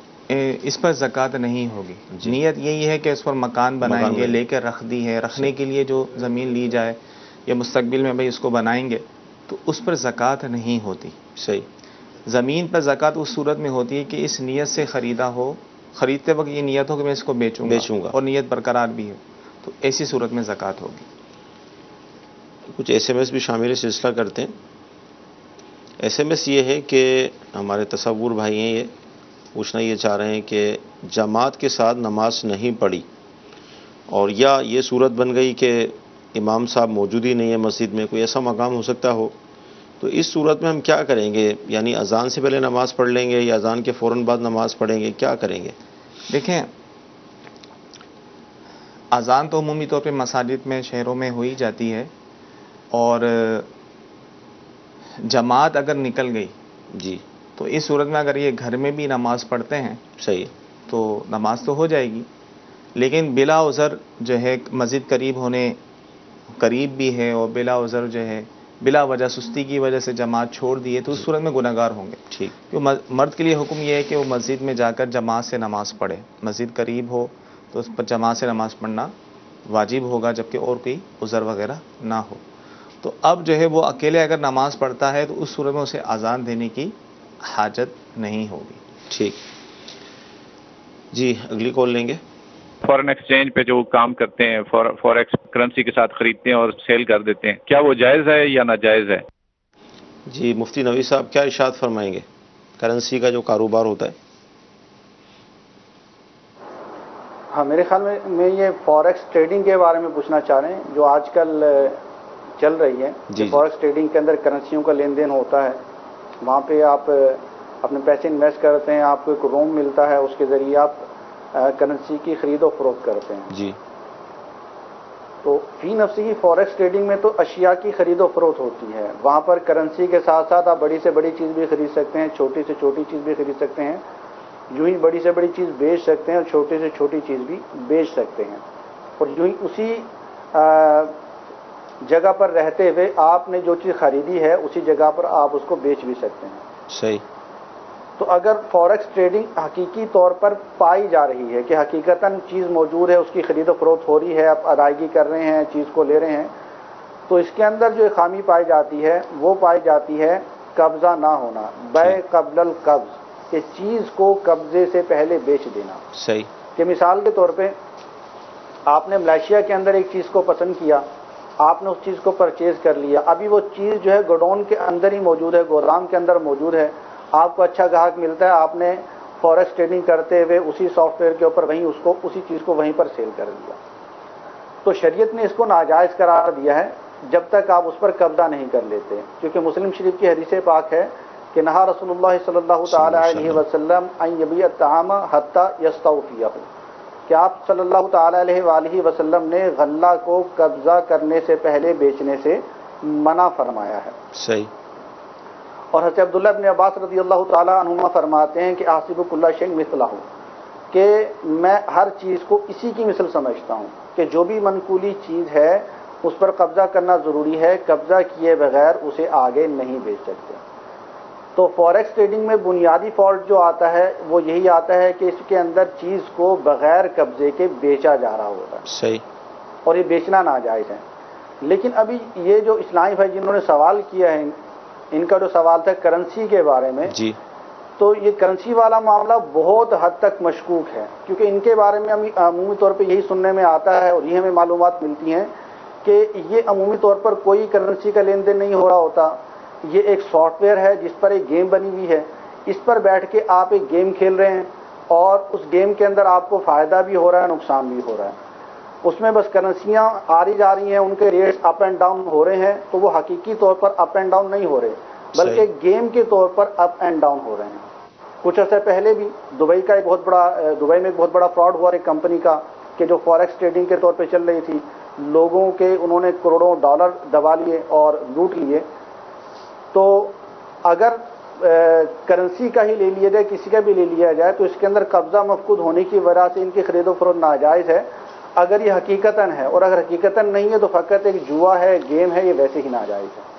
اس پر زکوٰۃ نہیں ہوگی۔ نیت یہی ہے کہ اس پر مکان بنائیں گے، لے کے رکھ دی ہے، رکھنے کے لیے جو زمین لی جائے یا مستقبل میں بھئی اس کو بنائیں گے تو اس پر زکوٰۃ نہیں ہوتی۔ صحیح۔ زمین پر زکوٰۃ اس صورت میں ہوتی ہے کہ اس نیت سے خریدا ہو، خریدتے وقت یہ نیت ہو کہ میں اس کو بیچوں گا اور نیت برقرار بھی ہے، تو ایسی صورت میں زکوٰۃ ہوگی۔ کچھ ایس ایم ایس بھی شامل سلسلہ کرتے ہیں۔ ایس ایم ایس یہ ہے کہ ہمارے تصور بھائی ہیں، یہ پوچھنا یہ چاہ رہے ہیں کہ جماعت کے ساتھ نماز نہیں پڑھی اور یا یہ صورت بن گئی کہ امام صاحب موجود ہی نہیں ہے مسجد میں، کوئی ایسا مقام ہو سکتا ہو، تو اس صورت میں ہم کیا کریں گے؟ یعنی اذان سے پہلے نماز پڑھ لیں گے یا اذان کے فوراً بعد نماز پڑھیں گے، کیا کریں گے؟ دیکھیں، اذان تو عمومی طور پہ مساجد میں شہروں میں ہو ہی جاتی ہے، اور جماعت اگر نکل گئی جی تو اس صورت میں اگر یہ گھر میں بھی نماز پڑھتے ہیں صحیح تو نماز تو ہو جائے گی، لیکن بلا عذر جو ہے مسجد قریب بھی ہے اور بلا عذر جو ہے بلا وجہ سستی کی وجہ سے جماعت چھوڑ دی ہے تو اس صورت میں گنہگار ہوں گے۔ ٹھیک۔ مرد کے لیے حکم یہ ہے کہ وہ مسجد میں جا کر جماعت سے نماز پڑھے، مسجد قریب ہو تو اس پر جماعت سے نماز پڑھنا واجب ہوگا، جبکہ اور کوئی عذر وغیرہ نہ ہو۔ تو اب جو ہے وہ اکیلے اگر نماز پڑھتا ہے تو اس صورت میں اسے اذان دینے کی حاجت نہیں ہوگی۔ ٹھیک جی اگلی کال لیں گے۔ فورن ایکسچینج پہ جو کام کرتے ہیں، فوریکس کرنسی کے ساتھ خریدتے ہیں اور سیل کر دیتے ہیں، کیا وہ جائز ہے یا ناجائز ہے؟ جی مفتی نوی صاحب کیا ارشاد فرمائیں گے کرنسی کا جو کاروبار ہوتا ہے؟ ہاں میرے خیال میں یہ فوریکس ٹریڈنگ کے بارے میں پوچھنا چاہ رہے ہیں جو آج کل چل رہی ہے۔ جی فوریکس ٹریڈنگ کے اندر کرنسیوں کا لین دین ہوتا ہے، وہاں پہ آپ اپنے پیسے انویسٹ کرتے ہیں، آپ کو ایک روم ملتا ہے، اس کے ذریعے آپ کرنسی کی خرید و فروخت کرتے ہیں۔ جی تو فی نفسی ہی فوریکس ٹریڈنگ میں تو اشیاء کی خرید و فروخت ہوتی ہے، وہاں پر کرنسی کے ساتھ ساتھ آپ بڑی سے بڑی چیز بھی خرید سکتے ہیں، چھوٹی سے چھوٹی چیز بھی خرید سکتے ہیں، یوں ہی بڑی سے بڑی چیز بیچ سکتے ہیں اور چھوٹی سے چھوٹی چیز بھی بیچ سکتے ہیں، اور یوں ہی اسی جگہ پر رہتے ہوئے آپ نے جو چیز خریدی ہے اسی جگہ پر آپ اس کو بیچ بھی سکتے ہیں۔ صحیح۔ تو اگر فوریکس ٹریڈنگ حقیقی طور پر پائی جا رہی ہے کہ حقیقتاً چیز موجود ہے، اس کی خرید و فروخت ہو رہی ہے، آپ ادائیگی کر رہے ہیں، چیز کو لے رہے ہیں، تو اس کے اندر جو خامی پائی جاتی ہے وہ پائی جاتی ہے قبضہ نہ ہونا، بیع قبل القبض، کہ چیز کو قبضے سے پہلے بیچ دینا۔ صحیح۔ کہ مثال کے طور پہ آپ نے ملیشیا کے اندر ایک چیز کو پسند کیا، آپ نے اس چیز کو پرچیز کر لیا، ابھی وہ چیز جو ہے گوڈاؤن کے اندر ہی موجود ہے، گودام کے اندر موجود ہے، آپ کو اچھا گاہک ملتا ہے، آپ نے فوریکس ٹریڈنگ کرتے ہوئے اسی سافٹ ویئر کے اوپر وہیں اسی چیز کو وہیں پر سیل کر دیا، تو شریعت نے اس کو ناجائز قرار دیا ہے جب تک آپ اس پر قبضہ نہیں کر لیتے، کیونکہ مسلم شریف کی حدیث پاک ہے کہ نہا رسول اللہ صلی اللہ تعالی علیہ وسلم ان یبیع الطعام حتی یستوفیہ، کہ آپ صلی اللہ تعالی علیہ وآلہ وسلم نے غلہ کو قبضہ کرنے سے پہلے بیچنے سے منع فرمایا ہے۔ صحیح۔ اور حضرت عبداللہ ابن عباس رضی اللہ تعالی عنہما فرماتے ہیں کہ احسب کل شیء مثلہ، کہ میں ہر چیز کو اسی کی مثل سمجھتا ہوں کہ جو بھی منقولی چیز ہے اس پر قبضہ کرنا ضروری ہے، قبضہ کیے بغیر اسے آگے نہیں بیچ سکتے۔ تو فوریکس ٹریڈنگ میں بنیادی فالٹ جو آتا ہے وہ یہی آتا ہے کہ اس کے اندر چیز کو بغیر قبضے کے بیچا جا رہا ہوتا ہے، صحیح، اور یہ بیچنا ناجائز ہے۔ لیکن ابھی یہ جو اسلامی بھائی جنہوں نے سوال کیا ہے، ان کا جو سوال تھا کرنسی کے بارے میں، جی، تو یہ کرنسی والا معاملہ بہت حد تک مشکوک ہے، کیونکہ ان کے بارے میں ہم عمومی طور پہ یہی سننے میں آتا ہے اور یہ ہمیں معلومات ملتی ہیں کہ یہ عمومی طور پر کوئی کرنسی کا لین دین نہیں ہو رہا ہوتا، یہ ایک سافٹ ویئر ہے جس پر ایک گیم بنی ہوئی ہے، اس پر بیٹھ کے آپ ایک گیم کھیل رہے ہیں اور اس گیم کے اندر آپ کو فائدہ بھی ہو رہا ہے، نقصان بھی ہو رہا ہے، اس میں بس کرنسیاں آ رہی جا رہی ہیں، ان کے ریٹس اپ اینڈ ڈاؤن ہو رہے ہیں، تو وہ حقیقی طور پر اپ اینڈ ڈاؤن نہیں ہو رہے، بلکہ گیم کے طور پر اپ اینڈ ڈاؤن ہو رہے ہیں. کچھ عرصے پہلے بھی دبئی میں ایک بہت بڑا فراڈ ہوا ایک کمپنی کا کہ جو فوریکس ٹریڈنگ کے طور پہ چل رہی تھی. لوگوں کے انہوں نے کروڑوں ڈالر دبا لیے اور لوٹ لیے. تو اگر کرنسی کا ہی لے لیا جائے, کسی کا بھی لے لیا جائے, تو اس کے اندر قبضہ مفقود ہونے کی وجہ سے ان کی خرید و فروخت ناجائز ہے اگر یہ حقیقتاً ہے, اور اگر حقیقتاً نہیں ہے تو فقط ایک جوا ہے, گیم ہے, یہ ویسے ہی ناجائز ہے.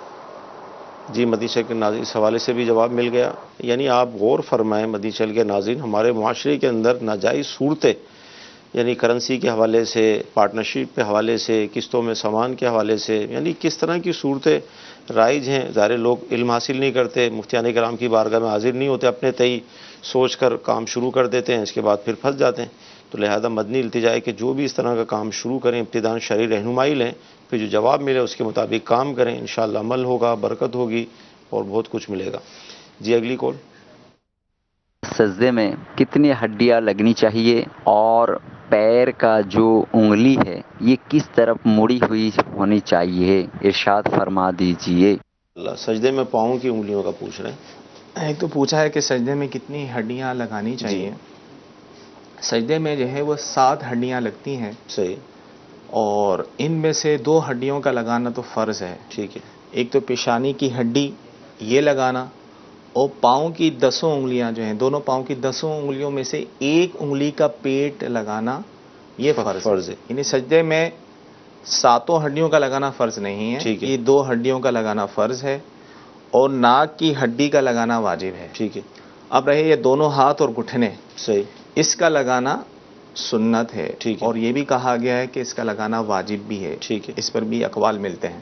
جی مدنی چینل کے ناظرین اس حوالے سے بھی جواب مل گیا. یعنی آپ غور فرمائیں مدنی چینل کے ناظرین, ہمارے معاشرے کے اندر ناجائز صورتیں, یعنی کرنسی کے حوالے سے, پارٹنرشپ کے حوالے سے, قسطوں میں سامان کے حوالے سے, یعنی کس طرح کی صورتیں رائج ہیں. ظاہر لوگ علم حاصل نہیں کرتے, مفتیان کرام کی بارگاہ میں حاضر نہیں ہوتے, اپنے تئی سوچ کر کام شروع کر دیتے ہیں, اس کے بعد پھر پھنس جاتے ہیں. تو لہذا مدنی التجا ہے کہ جو بھی اس طرح کا کام شروع کریں ابتداً شرعی رہنمائی لیں, پھر جو جواب ملے اس کے مطابق کام کریں, انشاءاللہ عمل ہوگا, برکت ہوگی اور بہت کچھ ملے گا. جی اگلی کال. سجدے میں کتنی ہڈیاں لگنی چاہیے اور پیر کا جو انگلی ہے یہ کس طرف مڑی ہوئی ہونی چاہیے, ارشاد فرما دیجئے. اللہ سجدے میں پاؤں کی انگلیوں کا پوچھ رہے ہیں. ایک تو پوچھا ہے کہ سجدے میں کتنی ہڈیاں لگانی چاہیے. سجدے میں جو ہے وہ 7 ہڈیاں لگتی ہیں. صحیح. اور ان میں سے 2 ہڈیوں کا لگانا تو فرض ہے. ٹھیک ہے. ایک تو پیشانی کی ہڈی یہ لگانا, اور پاؤں کی 10 انگلیاں جو ہیں, دونوں پاؤں کی 10 انگلیوں میں سے ایک انگلی کا پیٹ لگانا یہ فرض ہے. یعنی سجدے میں 7 ہڈیوں کا لگانا فرض نہیں ہے, یہ 2 ہڈیوں کا لگانا فرض ہے, اور ناک کی ہڈی کا لگانا واجب ہے. ٹھیک ہے. اب رہے یہ دونوں ہاتھ اور گھٹنے, صحیح, اس کا لگانا سنت ہے. ٹھیک ہے. اور یہ بھی کہا گیا ہے کہ اس کا لگانا واجب بھی ہے. ٹھیک ہے. اس پر بھی اقوال ملتے ہیں.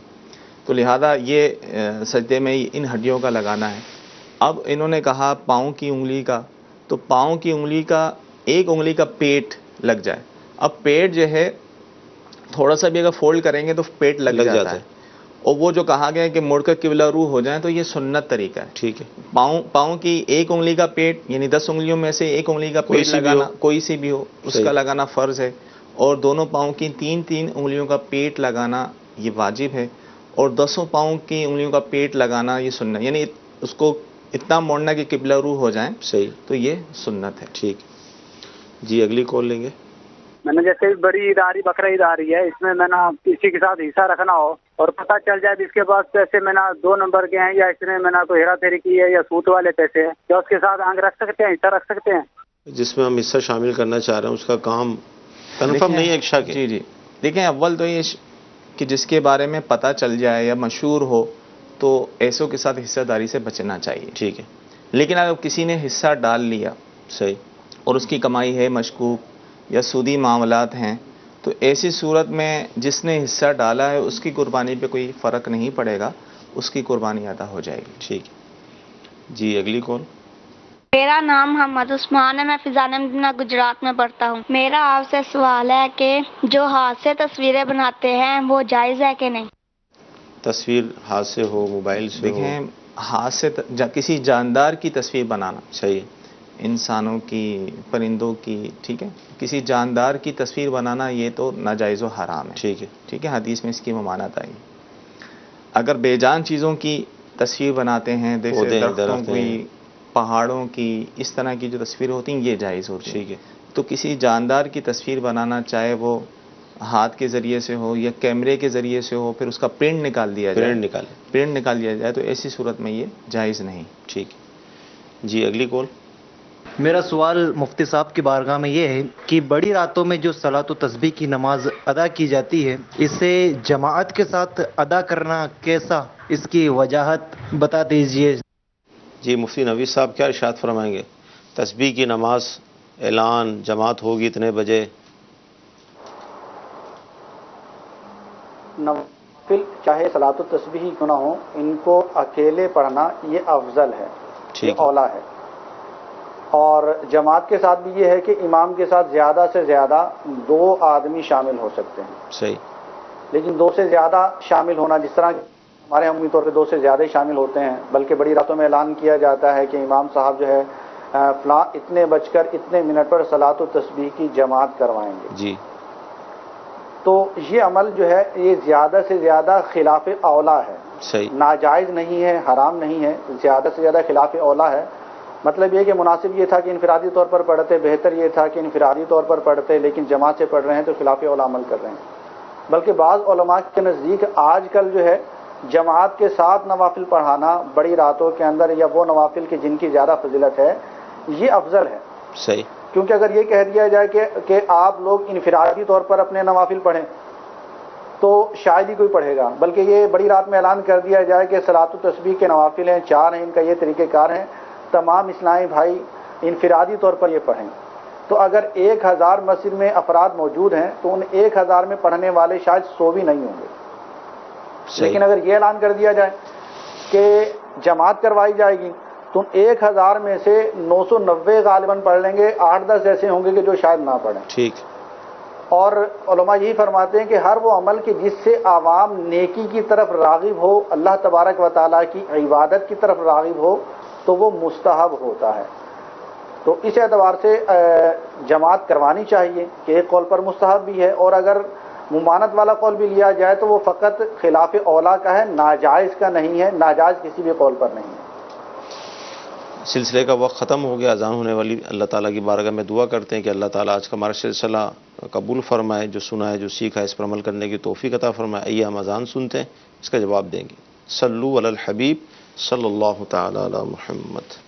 تو لہذا یہ سجدے میں ان ہڈیوں کا لگانا ہے. اب انہوں نے کہا پاؤں کی انگلی کا, تو پاؤں کی انگلی کا ایک انگلی کا پیٹ لگ جائے. اب پیٹ جو ہے تھوڑا سا بھی اگر فولڈ کریں گے تو پیٹ لگ جاتا ہے. اور وہ جو کہا گیا ہے کہ مڑ کر قبلہ رو ہو جائیں, تو یہ سنت طریقہ ہے. ٹھیک ہے. پاؤں کی ایک انگلی کا پیٹ, یعنی 10 انگلیوں میں سے ایک انگلی کا پیٹ لگانا, کوئی سی بھی ہو, اس کا لگانا فرض ہے. اور دونوں پاؤں کی 3 انگلیوں کا پیٹ لگانا یہ واجب ہے. اور 10 پاؤں کی انگلیوں کا پیٹ لگانا یہ سنت, یعنی اس کو اتنا موڑنا کہ قبلہ رو ہو جائیں. صحیح. تو یہ سنت ہے. ٹھیک. جی اگلی کال لیں گے. میں نے جیسے بڑی عید آ رہی, بقرہ عید آ رہی ہے, اس میں نا کسی کے ساتھ حصہ رکھنا ہو اور پتہ چل جائے جس کے پاس پیسے میں نا 2 نمبر کے ہیں, یا اس نے میں نا کوئی ہیرا پھیری کی ہے یا سود والے پیسے ہیں, کیا اس کے ساتھ آنگ رکھ سکتے ہیں, حصہ رکھ سکتے ہیں؟ جس میں ہم حصہ شامل کرنا چاہ رہے ہیں اس کا کام کنفرم نہیں ہے ایک شک. جی دیکھیں, اول تو یہ کہ جس کے بارے میں پتہ چل جائے یا مشہور ہو تو ایسوں کے ساتھ حصہ داری سے بچنا چاہیے. ٹھیک ہے. لیکن اگر کسی نے حصہ ڈال لیا, صحیح, اور اس کی کمائی ہے مشکوک یا سودی معاملات ہیں, تو ایسی صورت میں جس نے حصہ ڈالا ہے اس کی قربانی پہ کوئی فرق نہیں پڑے گا, اس کی قربانی ادا ہو جائے گی. ٹھیک. جی اگلی کال. میرا نام محمد عثمان ہے, میں فضان مدینہ گجرات میں پڑھتا ہوں. میرا آپ سے سوال ہے کہ جو ہاتھ سے تصویریں بناتے ہیں وہ جائز ہے کہ نہیں؟ تصویر ہاتھ سے ہو, موبائل سے ہو. دیکھیں, ہاتھ سے کسی جاندار کی تصویر بنانا, صحیح, انسانوں کی, پرندوں کی, ٹھیک ہے, کسی جاندار کی تصویر بنانا یہ تو ناجائز و حرام ہے. ٹھیک ہے. ٹھیک ہے, حدیث میں اس کی ممانعت آئی. اگر بے جان چیزوں کی تصویر بناتے ہیں, جیسے درختوں کی, پہاڑوں کی, اس طرح کی جو تصویریں ہوتی ہیں یہ جائز ہوتی ہیں. ٹھیک ہے. تو کسی جاندار کی تصویر بنانا, چاہے وہ ہاتھ کے ذریعے سے ہو یا کیمرے کے ذریعے سے ہو, پھر اس کا پرنٹ نکال دیا جائے, تو ایسی صورت میں یہ جائز نہیں. ٹھیک. جی اگلی کال. میرا سوال مفتی صاحب کی بارگاہ میں یہ ہے کہ بڑی راتوں میں جو صلاۃ و تسبیح کی نماز ادا کی جاتی ہے, اسے جماعت کے ساتھ ادا کرنا کیسا, اس کی وجاہت بتا دیجئے. جی مفتی نوید صاحب کیا ارشاد فرمائیں گے؟ تسبیح کی نماز اعلان جماعت ہوگی اتنے بجے. نوافل چاہے صلاۃ و تسبیح کیوں نہ ہو, ان کو اکیلے پڑھنا یہ افضل ہے, یہ اولا ہے. اور جماعت کے ساتھ بھی یہ ہے کہ امام کے ساتھ زیادہ سے زیادہ 2 آدمی شامل ہو سکتے ہیں. صحیح. لیکن 2 سے زیادہ شامل ہونا, جس طرح ہمارے عمومی طور پہ 2 سے زیادہ ہی شامل ہوتے ہیں, بلکہ بڑی راتوں میں اعلان کیا جاتا ہے کہ امام صاحب جو ہے فلاں اتنے بج کر اتنے منٹ پر صلاۃ و تسبیح کی جماعت کروائیں گے. جی. تو یہ عمل جو ہے یہ زیادہ سے زیادہ خلاف اولا ہے. صحیح. ناجائز نہیں ہے، حرام نہیں ہے، زیادہ سے زیادہ خلاف اولا ہے. مطلب یہ کہ مناسب یہ تھا کہ انفرادی طور پر پڑھتے، بہتر یہ تھا کہ انفرادی طور پر پڑھتے، لیکن جماعت سے پڑھ رہے ہیں تو خلاف اولا عمل کر رہے ہیں. بلکہ بعض علماء کے نزدیک آج کل جو ہے جماعت کے ساتھ نوافل پڑھانا بڑی راتوں کے اندر، یا وہ نوافل کی جن کی زیادہ فضیلت ہے، یہ افضل ہے. صحیح. کیونکہ اگر یہ کہہ دیا جائے کہ آپ لوگ انفرادی طور پر اپنے نوافل پڑھیں تو شاید ہی کوئی پڑھے گا، بلکہ یہ بڑی رات میں اعلان کر دیا جائے کہ صلاۃ التسبیح کے نوافل ہیں، 4 ہیں، ان کا یہ طریقہ کار ہے، تمام اسلامی بھائی انفرادی طور پر یہ پڑھیں. تو اگر 1000 مسجد میں افراد موجود ہیں تو ان 1000 میں پڑھنے والے شاید 100 بھی نہیں ہوں گے. لیکن اگر یہ اعلان کر دیا جائے کہ جماعت کروائی جائے گی تو 1000 میں سے 990 غالباً پڑھ لیں گے، 8-10 ایسے ہوں گے کہ جو شاید نہ پڑھیں. ٹھیک. اور علماء یہی فرماتے ہیں کہ ہر وہ عمل کہ جس سے عوام نیکی کی طرف راغب ہو، اللہ تبارک و تعالیٰ کی عبادت کی طرف راغب ہو، تو وہ مستحب ہوتا ہے. تو اس اعتبار سے جماعت کروانی چاہیے کہ ایک قول پر مستحب بھی ہے، اور اگر ممانت والا قول بھی لیا جائے تو وہ فقط خلاف اولا کا ہے، ناجائز کا نہیں ہے، ناجائز کسی بھی قول پر نہیں ہے. سلسلے کا وقت ختم ہو گیا، اذان ہونے والی. اللہ تعالیٰ کی بارگاہ میں دعا کرتے ہیں کہ اللہ تعالیٰ آج کا ہمارا سلسلہ قبول فرمائے، جو سنا ہے، جو سیکھا ہے، اس پر عمل کرنے کی توفیق عطا فرمائے. آئیے ہم اذان سنتے ہیں، اس کا جواب دیں گے. صلو علی الحبیب صلی اللہ تعالی علی محمد.